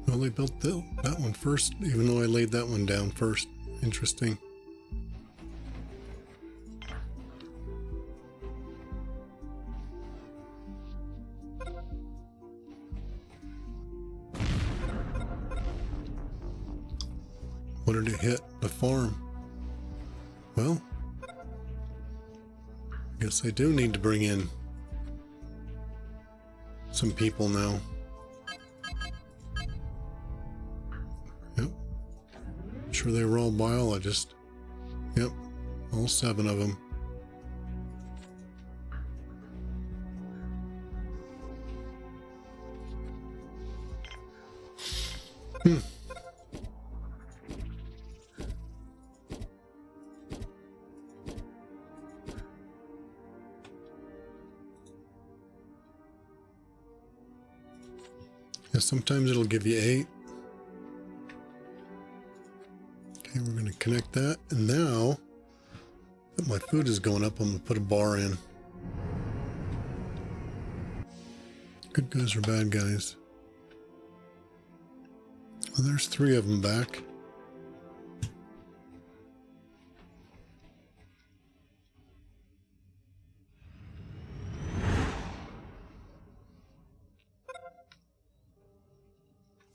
Well, they built that one first, even though I laid that one down first. Interesting. What did it hit? The farm. Well, I guess I do need to bring in some people now. Yep. Sure they were all biologists. Yep. All 7 of them. Yeah, sometimes it'll give you 8. Okay, we're going to connect that. And now that my food is going up, I'm going to put a bar in. Good guys or bad guys? Well, there's 3 of them back.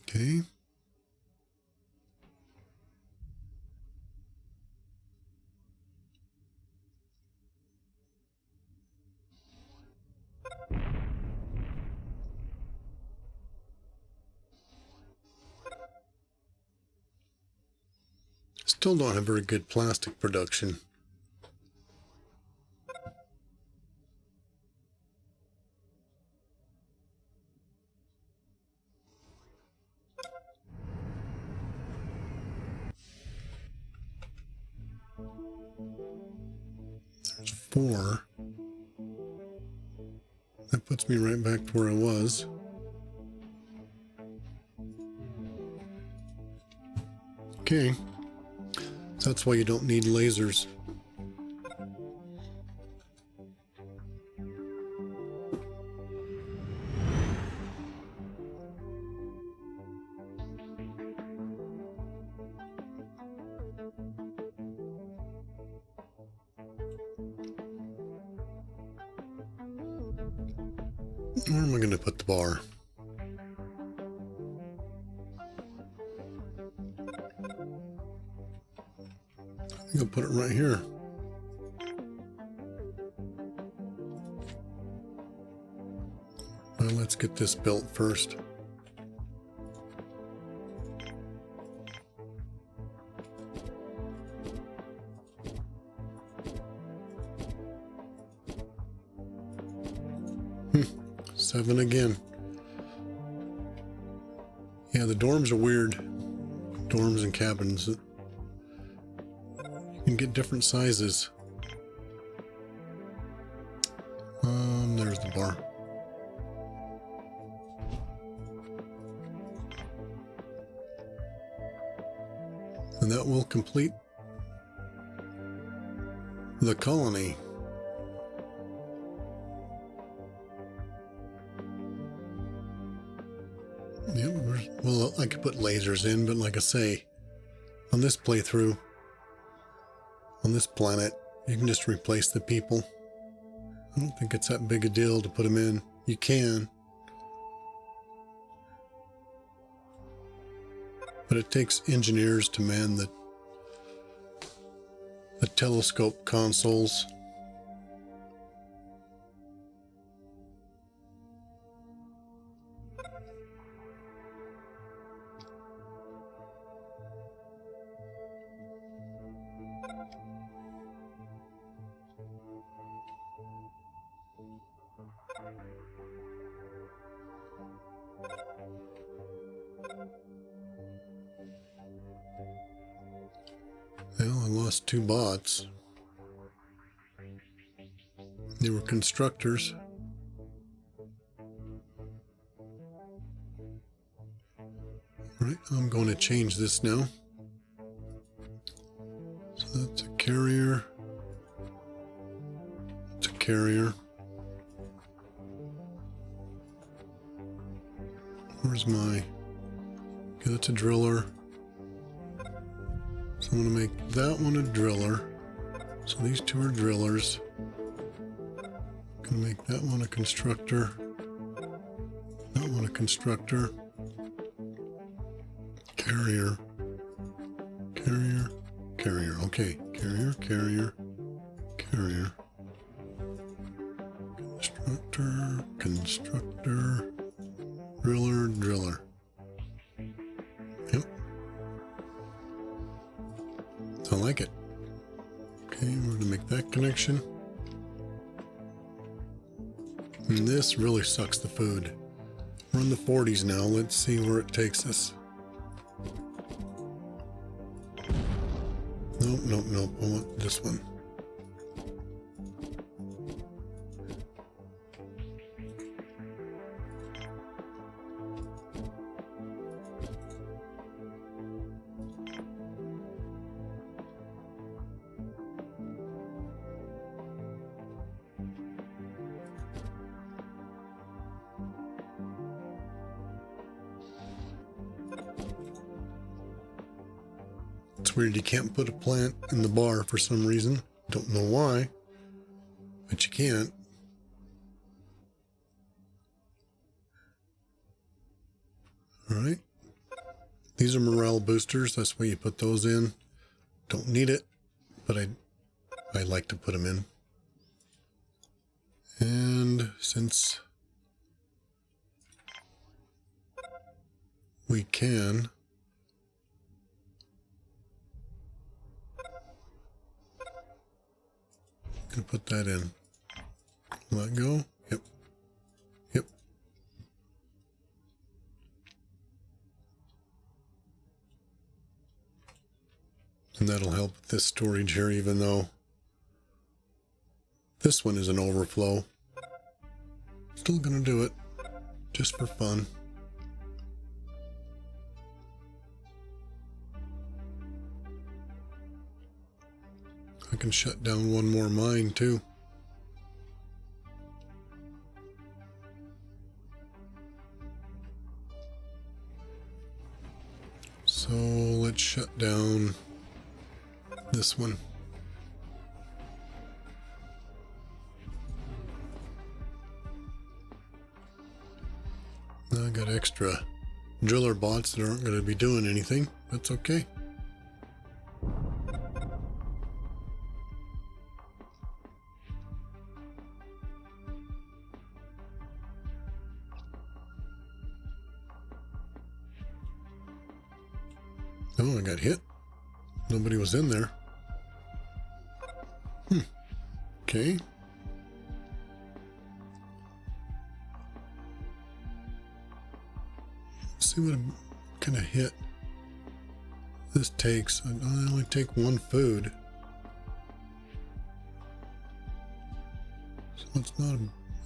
Okay. Still don't have very good plastic production. There's 4. That puts me right back to where I was. Okay. That's why you don't need lasers. Where am I going to put the bar? I think I'll put it right here. Well, let's get this built first. Seven again. Yeah, the dorms are weird. Dorms and cabins. You can get different sizes. There's the bar. And that will complete the colony. Yeah, well, I could put lasers in, but like I say, on this playthrough, on this planet, you can just replace the people. I don't think it's that big a deal to put them in. You can. But it takes engineers to man the telescope consoles. Well, I lost 2 bots. They were constructors. Right, I'm going to change this now. So that's a carrier. It's a carrier. Where's my... Okay, that's a driller. So I'm going to make that one a driller. So these 2 are drillers. I'm going to make that one a constructor. That one a constructor. Carrier. Carrier. Carrier. Okay. Carrier. Carrier. Carrier. Constructor. Constructor. Driller. Driller. Yep. I like it. Okay, we're going to make that connection. And this really sucks the food. We're in the 40s now. Let's see where it takes us. Nope, nope, nope. I want this one. It's weird you can't put a plant in the bar for some reason. Don't know why, but you can't. Alright. These are morale boosters. That's why you put those in. Don't need it, but I like to put them in. And since we can... Gonna put that in. Let go. Yep. Yep. And that'll help with this storage here, even though this one is an overflow. Still gonna do it, just for fun. I can shut down one more mine too. So let's shut down this one. Now I got extra driller bots that aren't going to be doing anything. That's okay. Oh, I got hit. Nobody was in there. Okay. Let's see what kind of hit this takes. I only take 1 food. So it's not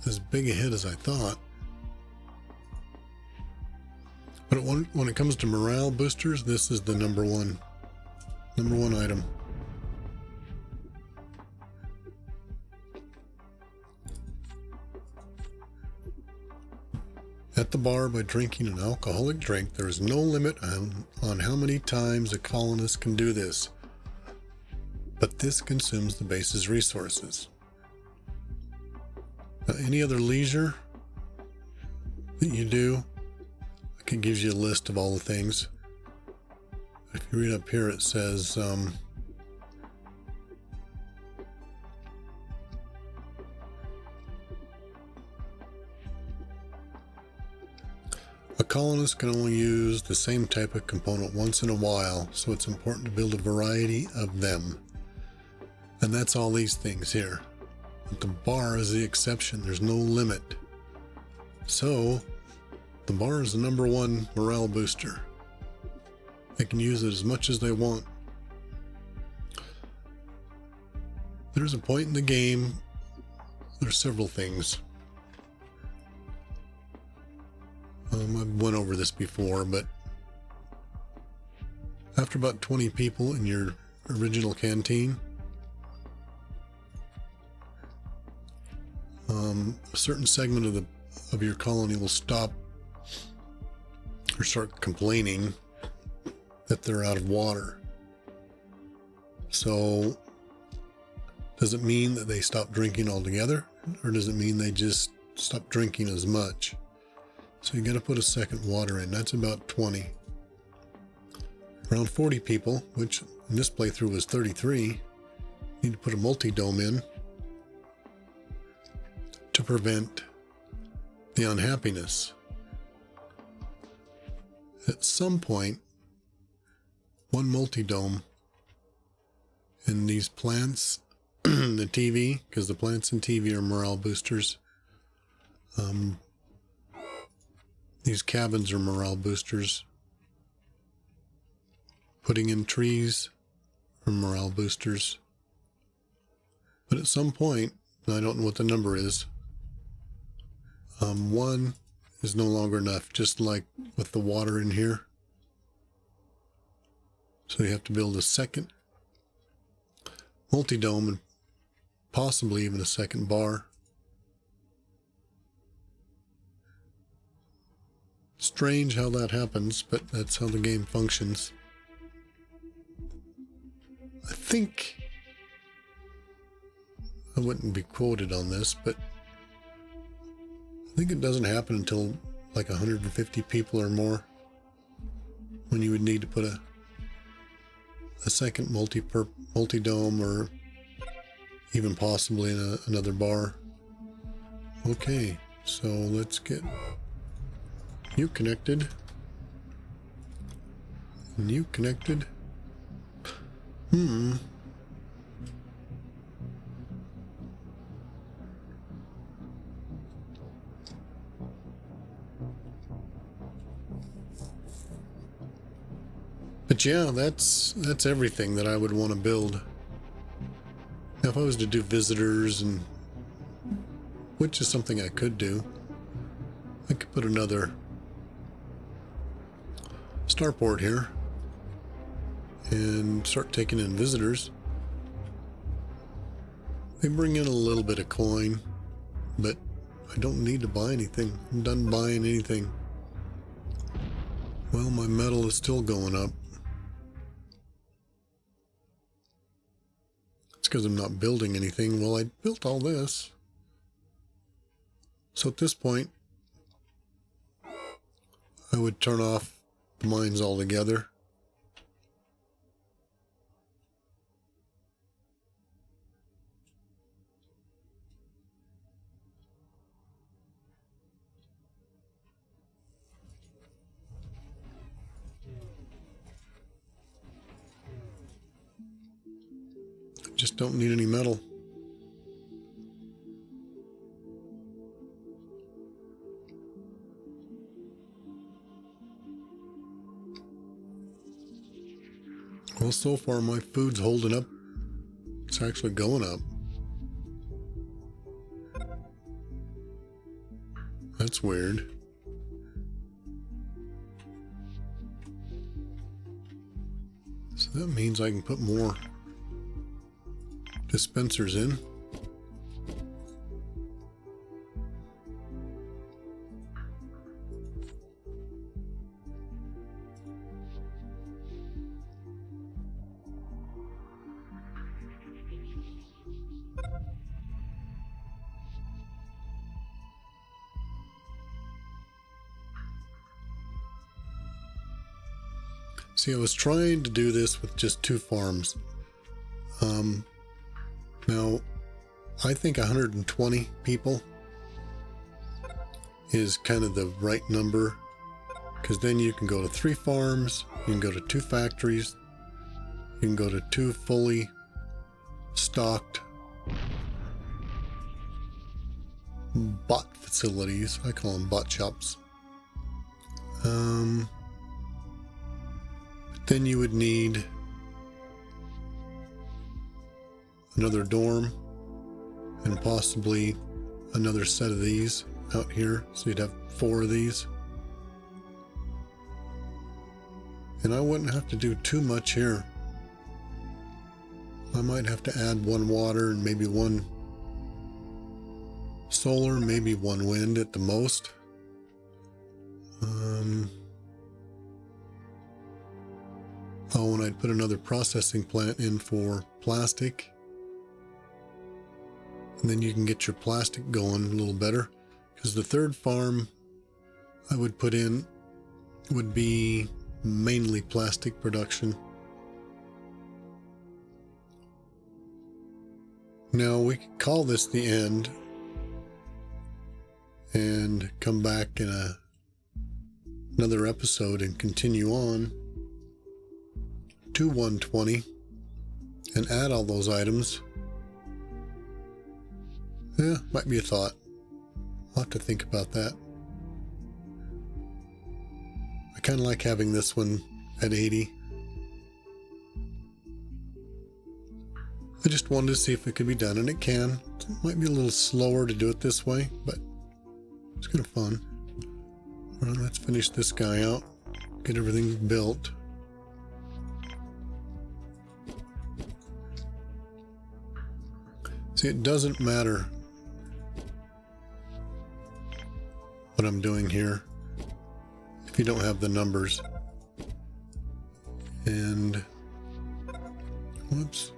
as big a hit as I thought. But when it comes to morale boosters, this is the number one item. At the bar, by drinking an alcoholic drink, there is no limit on how many times a colonist can do this. but this consumes the base's resources. Now, any other leisure that you do, it gives you a list of all the things. If you read up here, it says a colonist can only use the same type of component once in a while, so it's important to build a variety of them. And that's all these things here. But the bar is the exception. There's no limit. So the bar is the #1 morale booster. They can use it as much as they want. There's a point in the game. There's several things. I've went over this before, but after about 20 people in your original canteen, a certain segment of your colony will stop or start complaining that they're out of water. So does it mean that they stop drinking altogether, or does it mean they just stop drinking as much? So you got to put a second water in. That's about 20. Around 40 people, which in this playthrough was 33, you need to put a multi-dome in to prevent the unhappiness. At some point, one multi-dome in these plants, the TV, because the plants and TV are morale boosters. These cabins are morale boosters. Putting in trees are morale boosters. But at some point, and I don't know what the number is, one is no longer enough, just like with the water in here. So you have to build a second multi-dome and possibly even a second bar. Strange how that happens, but that's how the game functions. I think I wouldn't be quoted on this, but I think it doesn't happen until like 150 people or more when you would need to put a second multi-dome or even possibly another bar. Okay, so let's get you connected. And you connected. But yeah, that's everything that I would want to build. Now, if I was to do visitors, and which is something I could do, I could put another starport here and start taking in visitors. They bring in a little bit of coin, but I don't need to buy anything. I'm done buying anything. Well, my metal is still going up. It's because I'm not building anything. Well, I built all this. So at this point, I would turn off the mines altogether. Just don't need any metal. Well, so far my food's holding up. It's actually going up. That's weird. So that means I can put more dispensers in. See, I was trying to do this with just 2 farms. Now, I think 120 people is kind of the right number, because then you can go to 3 farms, you can go to 2 factories, you can go to 2 fully stocked bot facilities. I call them bot shops. But then you would need another dorm and possibly another set of these out here, so you'd have 4 of these. And I wouldn't have to do too much here. I might have to add 1 water and maybe 1 solar, maybe 1 wind at the most. Oh, and I'd put another processing plant in for plastic. And then you can get your plastic going a little better. Because the 3rd farm I would put in would be mainly plastic production. Now we could call this the end and come back in another episode and continue on to 120 and add all those items. Yeah, might be a thought. I'll have to think about that. I kind of like having this one at 80. I just wanted to see if it could be done, and it can. It might be a little slower to do it this way, but it's kind of fun. All right, let's finish this guy out. Get everything built. See, it doesn't matter what I'm doing here if you don't have the numbers. And whoops.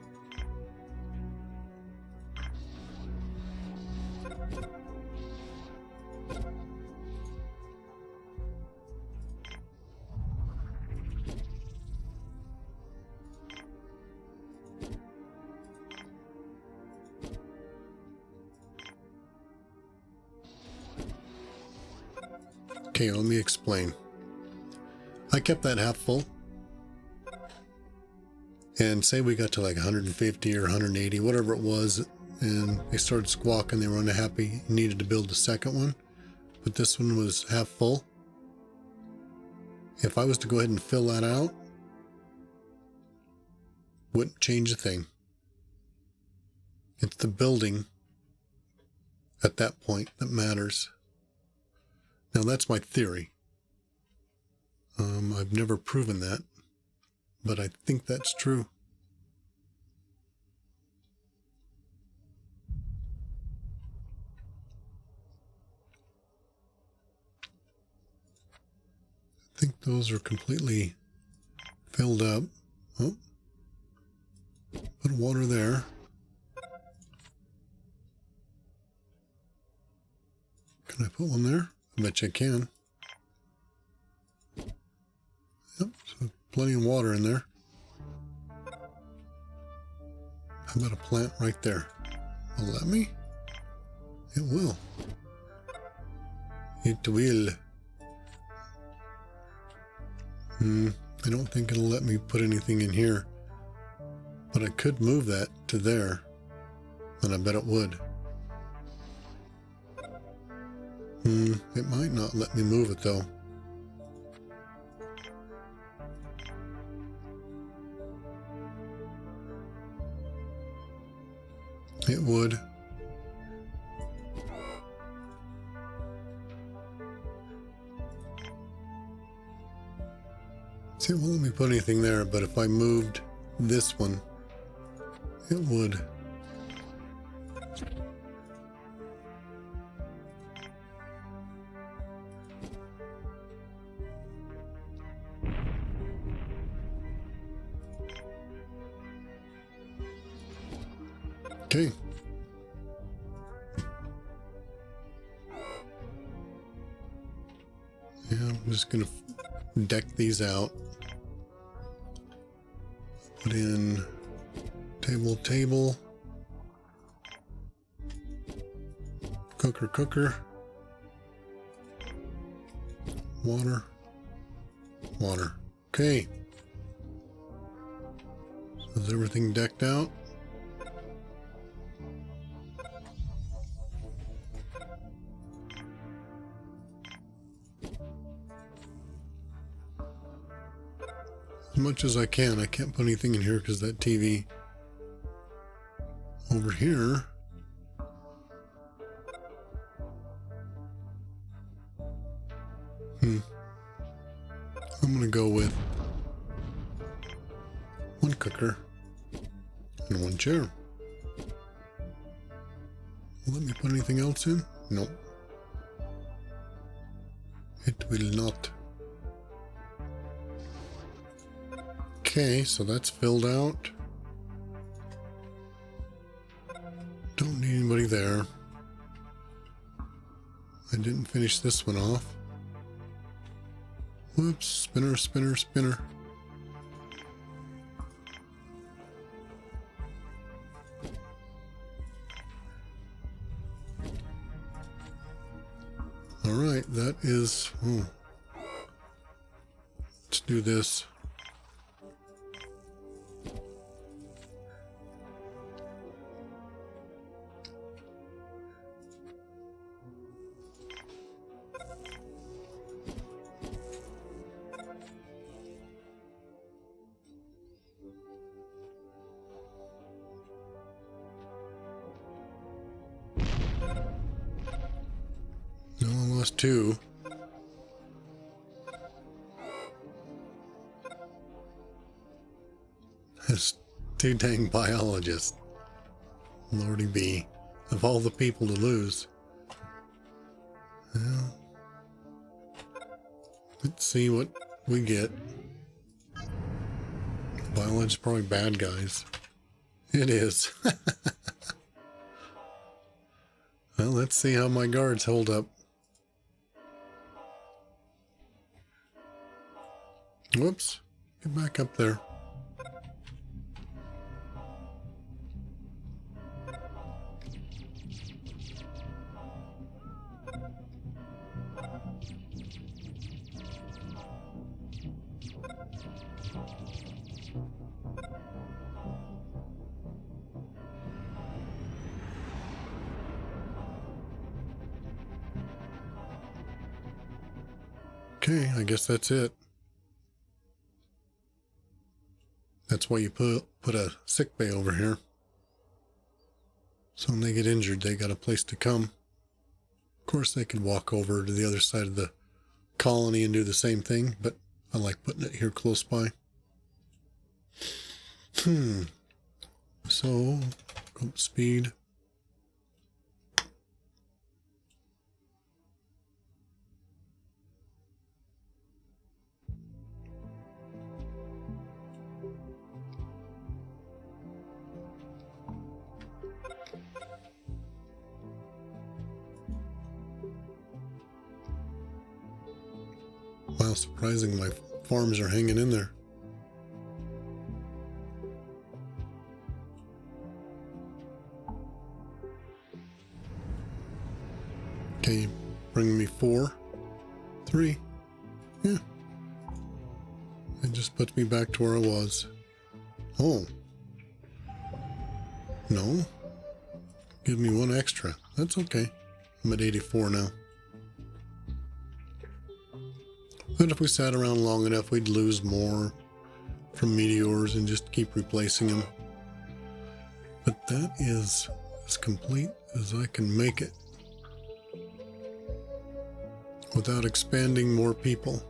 Okay, let me explain. I kept that half full. And say we got to like 150 or 180, whatever it was, and they started squawking, they were unhappy, needed to build a second one. But this one was half full. If I was to go ahead and fill that out, wouldn't change a thing. It's the building at that point that matters. Now that's my theory. I've never proven that, but I think that's true. I think those are completely filled up. Oh, put water there. Can I put one there? I bet you I can. Yep, so plenty of water in there. How about a plant right there? Will it let me? It will. It will. I don't think it'll let me put anything in here. But I could move that to there. And I bet it would. It might not let me move it though. It would. See, it won't let me put anything there, but if I moved this one, it would. Okay. Yeah, I'm just gonna deck these out. Put in table, cooker, water. Okay. So is everything decked out? As much as I can. I can't put anything in here because that TV over here. I'm gonna go with one cooker and one chair. Let me put anything else in? No. It will not. Okay, so that's filled out. Don't need anybody there. I didn't finish this one off. Whoops, spinner. All right, that is, let's do this. No, I lost two. That's too dang biologists. Lordy be. Of all the people to lose. Well, let's see what we get. Biologists are probably bad guys. It is. Well, let's see how my guards hold up. Whoops. Get back up there. Okay, I guess that's it. That's why you put a sick bay over here. So when they get injured, they got a place to come. Of course, they could walk over to the other side of the colony and do the same thing, but I like putting it here close by. So, go up speed. Wow, surprising my farms are hanging in there. Okay, bring me 4, 3. Yeah. It just puts me back to where I was. Oh. No. Give me 1 extra. That's okay. I'm at 84 now. But if we sat around long enough, we'd lose more from meteors and just keep replacing them. But that is as complete as I can make it without expanding more people.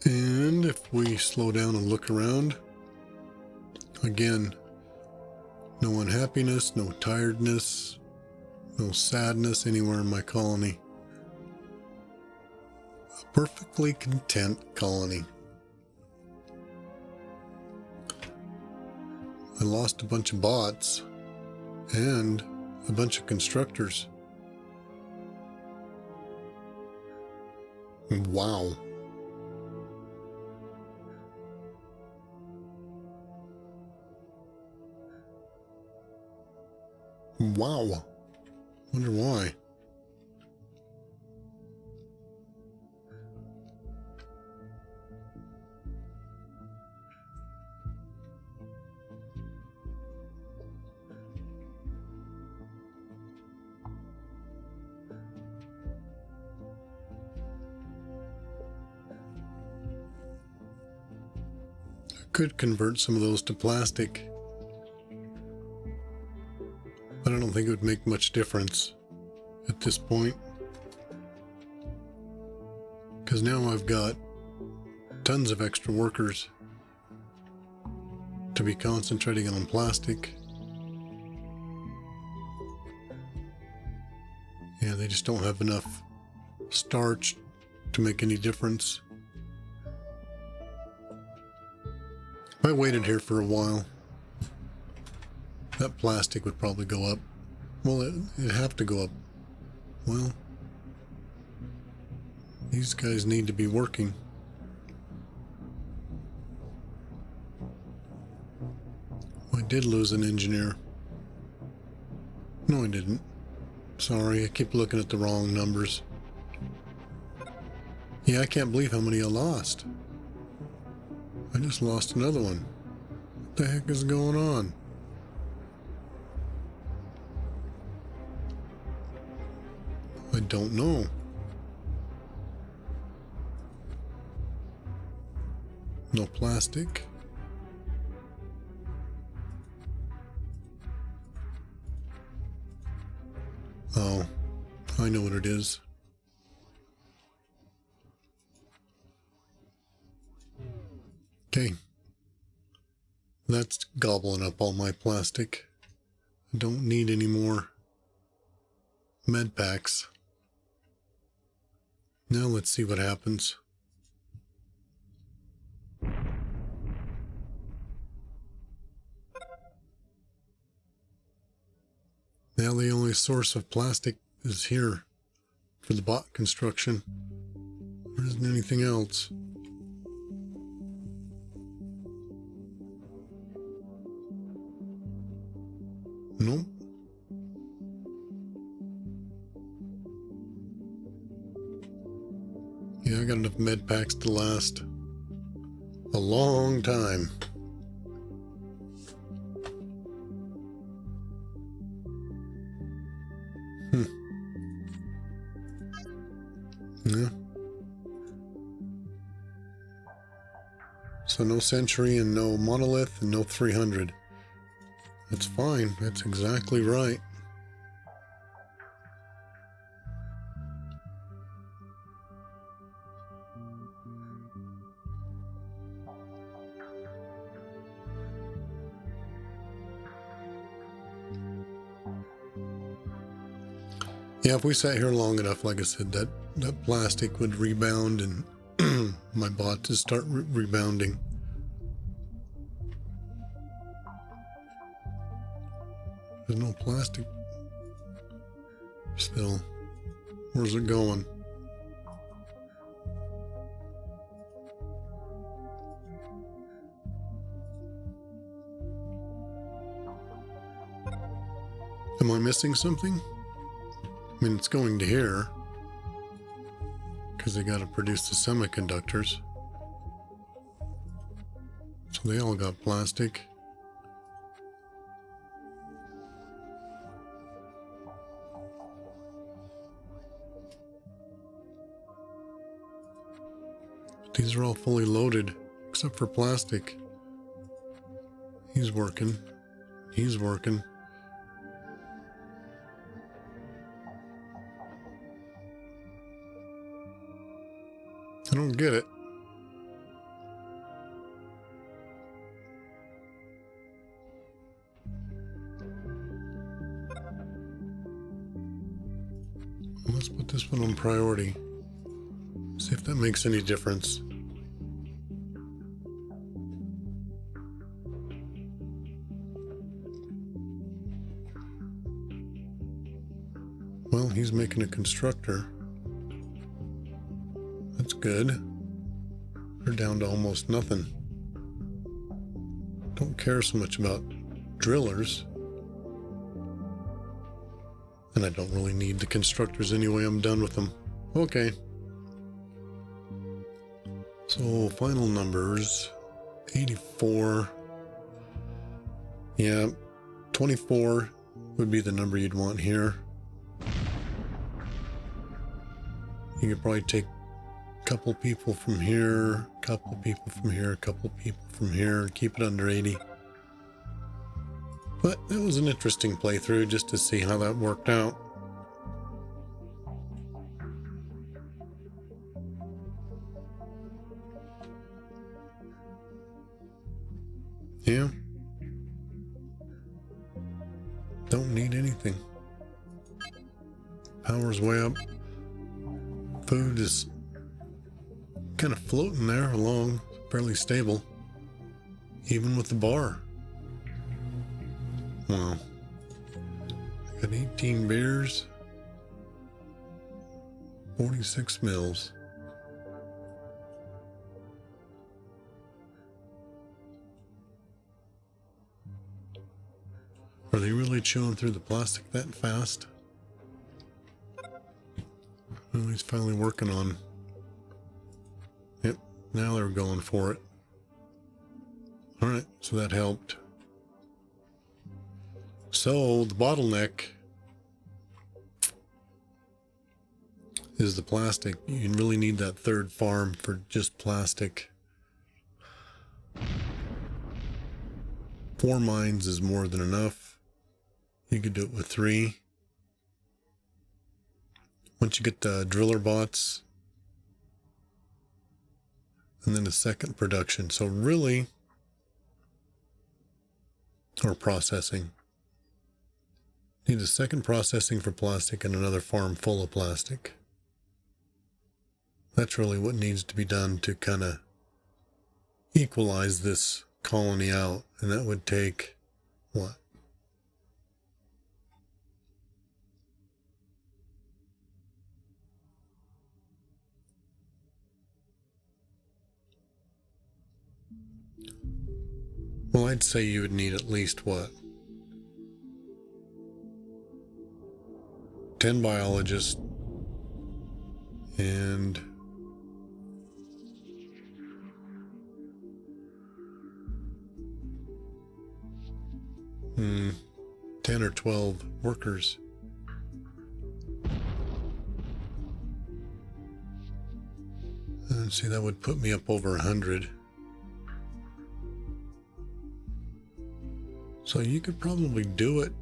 And if we slow down and look around, again, no unhappiness, no tiredness, no sadness anywhere in my colony. A perfectly content colony. I lost a bunch of bots and a bunch of constructors. Wow. Wow. Wonder why. Could convert some of those to plastic, but I don't think it would make much difference at this point, because now I've got tons of extra workers to be concentrating on plastic. Yeah, they just don't have enough starch to make any difference. If I waited here for a while, that plastic would probably go up. Well, it'd have to go up. Well, these guys need to be working. I did lose an engineer. No, I didn't. Sorry, I keep looking at the wrong numbers. Yeah, I can't believe how many I lost. I just lost another one. What the heck is going on? I don't know. No plastic. Oh, I know what it is. Okay. That's gobbling up all my plastic. I don't need any more med packs. Now let's see what happens. Now the only source of plastic is here for the bot construction. There isn't anything else. Nope. Yeah, I got enough med packs to last a long time. Yeah. So no Century and no Monolith and no 300. That's fine. That's exactly right. Yeah, if we sat here long enough, like I said, that plastic would rebound and my bot to start rebounding. There's no plastic still. Where's it going? Am I missing something? I mean, it's going to here because they got to produce the semiconductors. So they all got plastic. But these are all fully loaded except for plastic. He's working. He's working. I don't get it. Let's put this one on priority. See if that makes any difference. Well, he's making a constructor. That's good. They're down to almost nothing. Don't care so much about drillers. And I don't really need the constructors anyway. I'm done with them. Okay. So final numbers, 84. Yeah, 24 would be the number you'd want here. You could probably take a couple people from here, a couple people from here, a couple people from here, and keep it under 80. But it was an interesting playthrough just to see how that worked out. Yeah. Don't need anything. Power's way up. Food is kind of floating there along, fairly stable. Even with the bar. Wow. I got 18 beers. 46 mils. Are they really chewing through the plastic that fast? Well, he's finally working on... Yep, now they're going for it. Alright, so that helped. So, the bottleneck is the plastic. You really need that third farm for just plastic. 4 mines is more than enough. You could do it with 3. Once you get the driller bots, and then a second production. So really, or processing. Need a second processing for plastic and another farm full of plastic. That's really what needs to be done to kind of equalize this colony out. And that would take, what? Well, I'd say you would need at least, what? 10 biologists and 10 or 12 workers. And see, that would put me up over 100. So you could probably do it.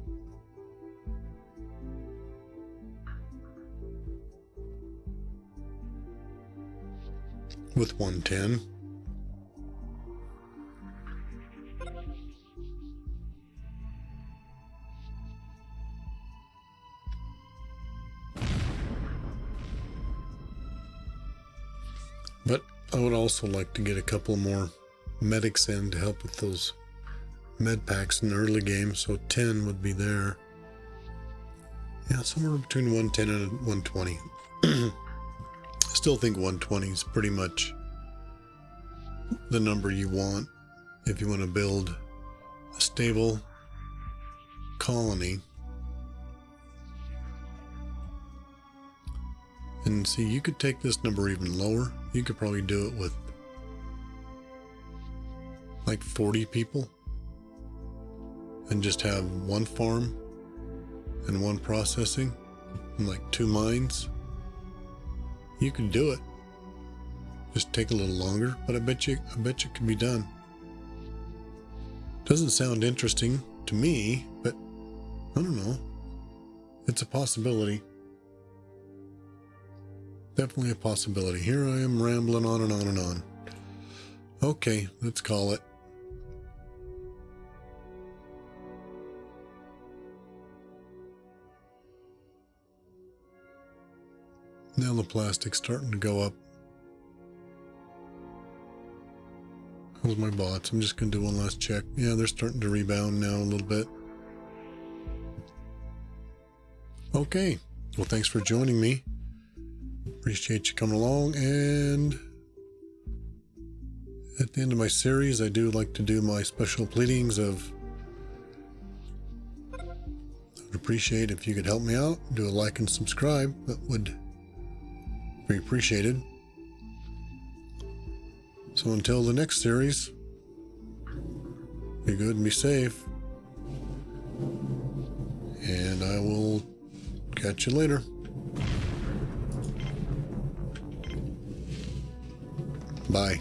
With 110. But I would also like to get a couple more medics in to help with those med packs in the early game, so 10 would be there. Yeah, somewhere between 110 and 120. I still think 120 is pretty much the number you want if you want to build a stable colony. And see, you could take this number even lower. You could probably do it with like 40 people and just have 1 farm and 1 processing and like 2 mines. You could do it. Just take a little longer, but I bet you it could be done. Doesn't sound interesting to me, but I don't know. It's a possibility. Definitely a possibility. Here I am rambling on and on and on. Okay, let's call it. Now the plastic's starting to go up. How's my bots? I'm just going to do one last check. Yeah, they're starting to rebound now a little bit. Okay. Well, thanks for joining me. Appreciate you coming along. And at the end of my series, I do like to do my special pleadings of I'd appreciate if you could help me out. Do a like and subscribe. That would be appreciated. So until the next series, be good and be safe. And I will catch you later. Bye.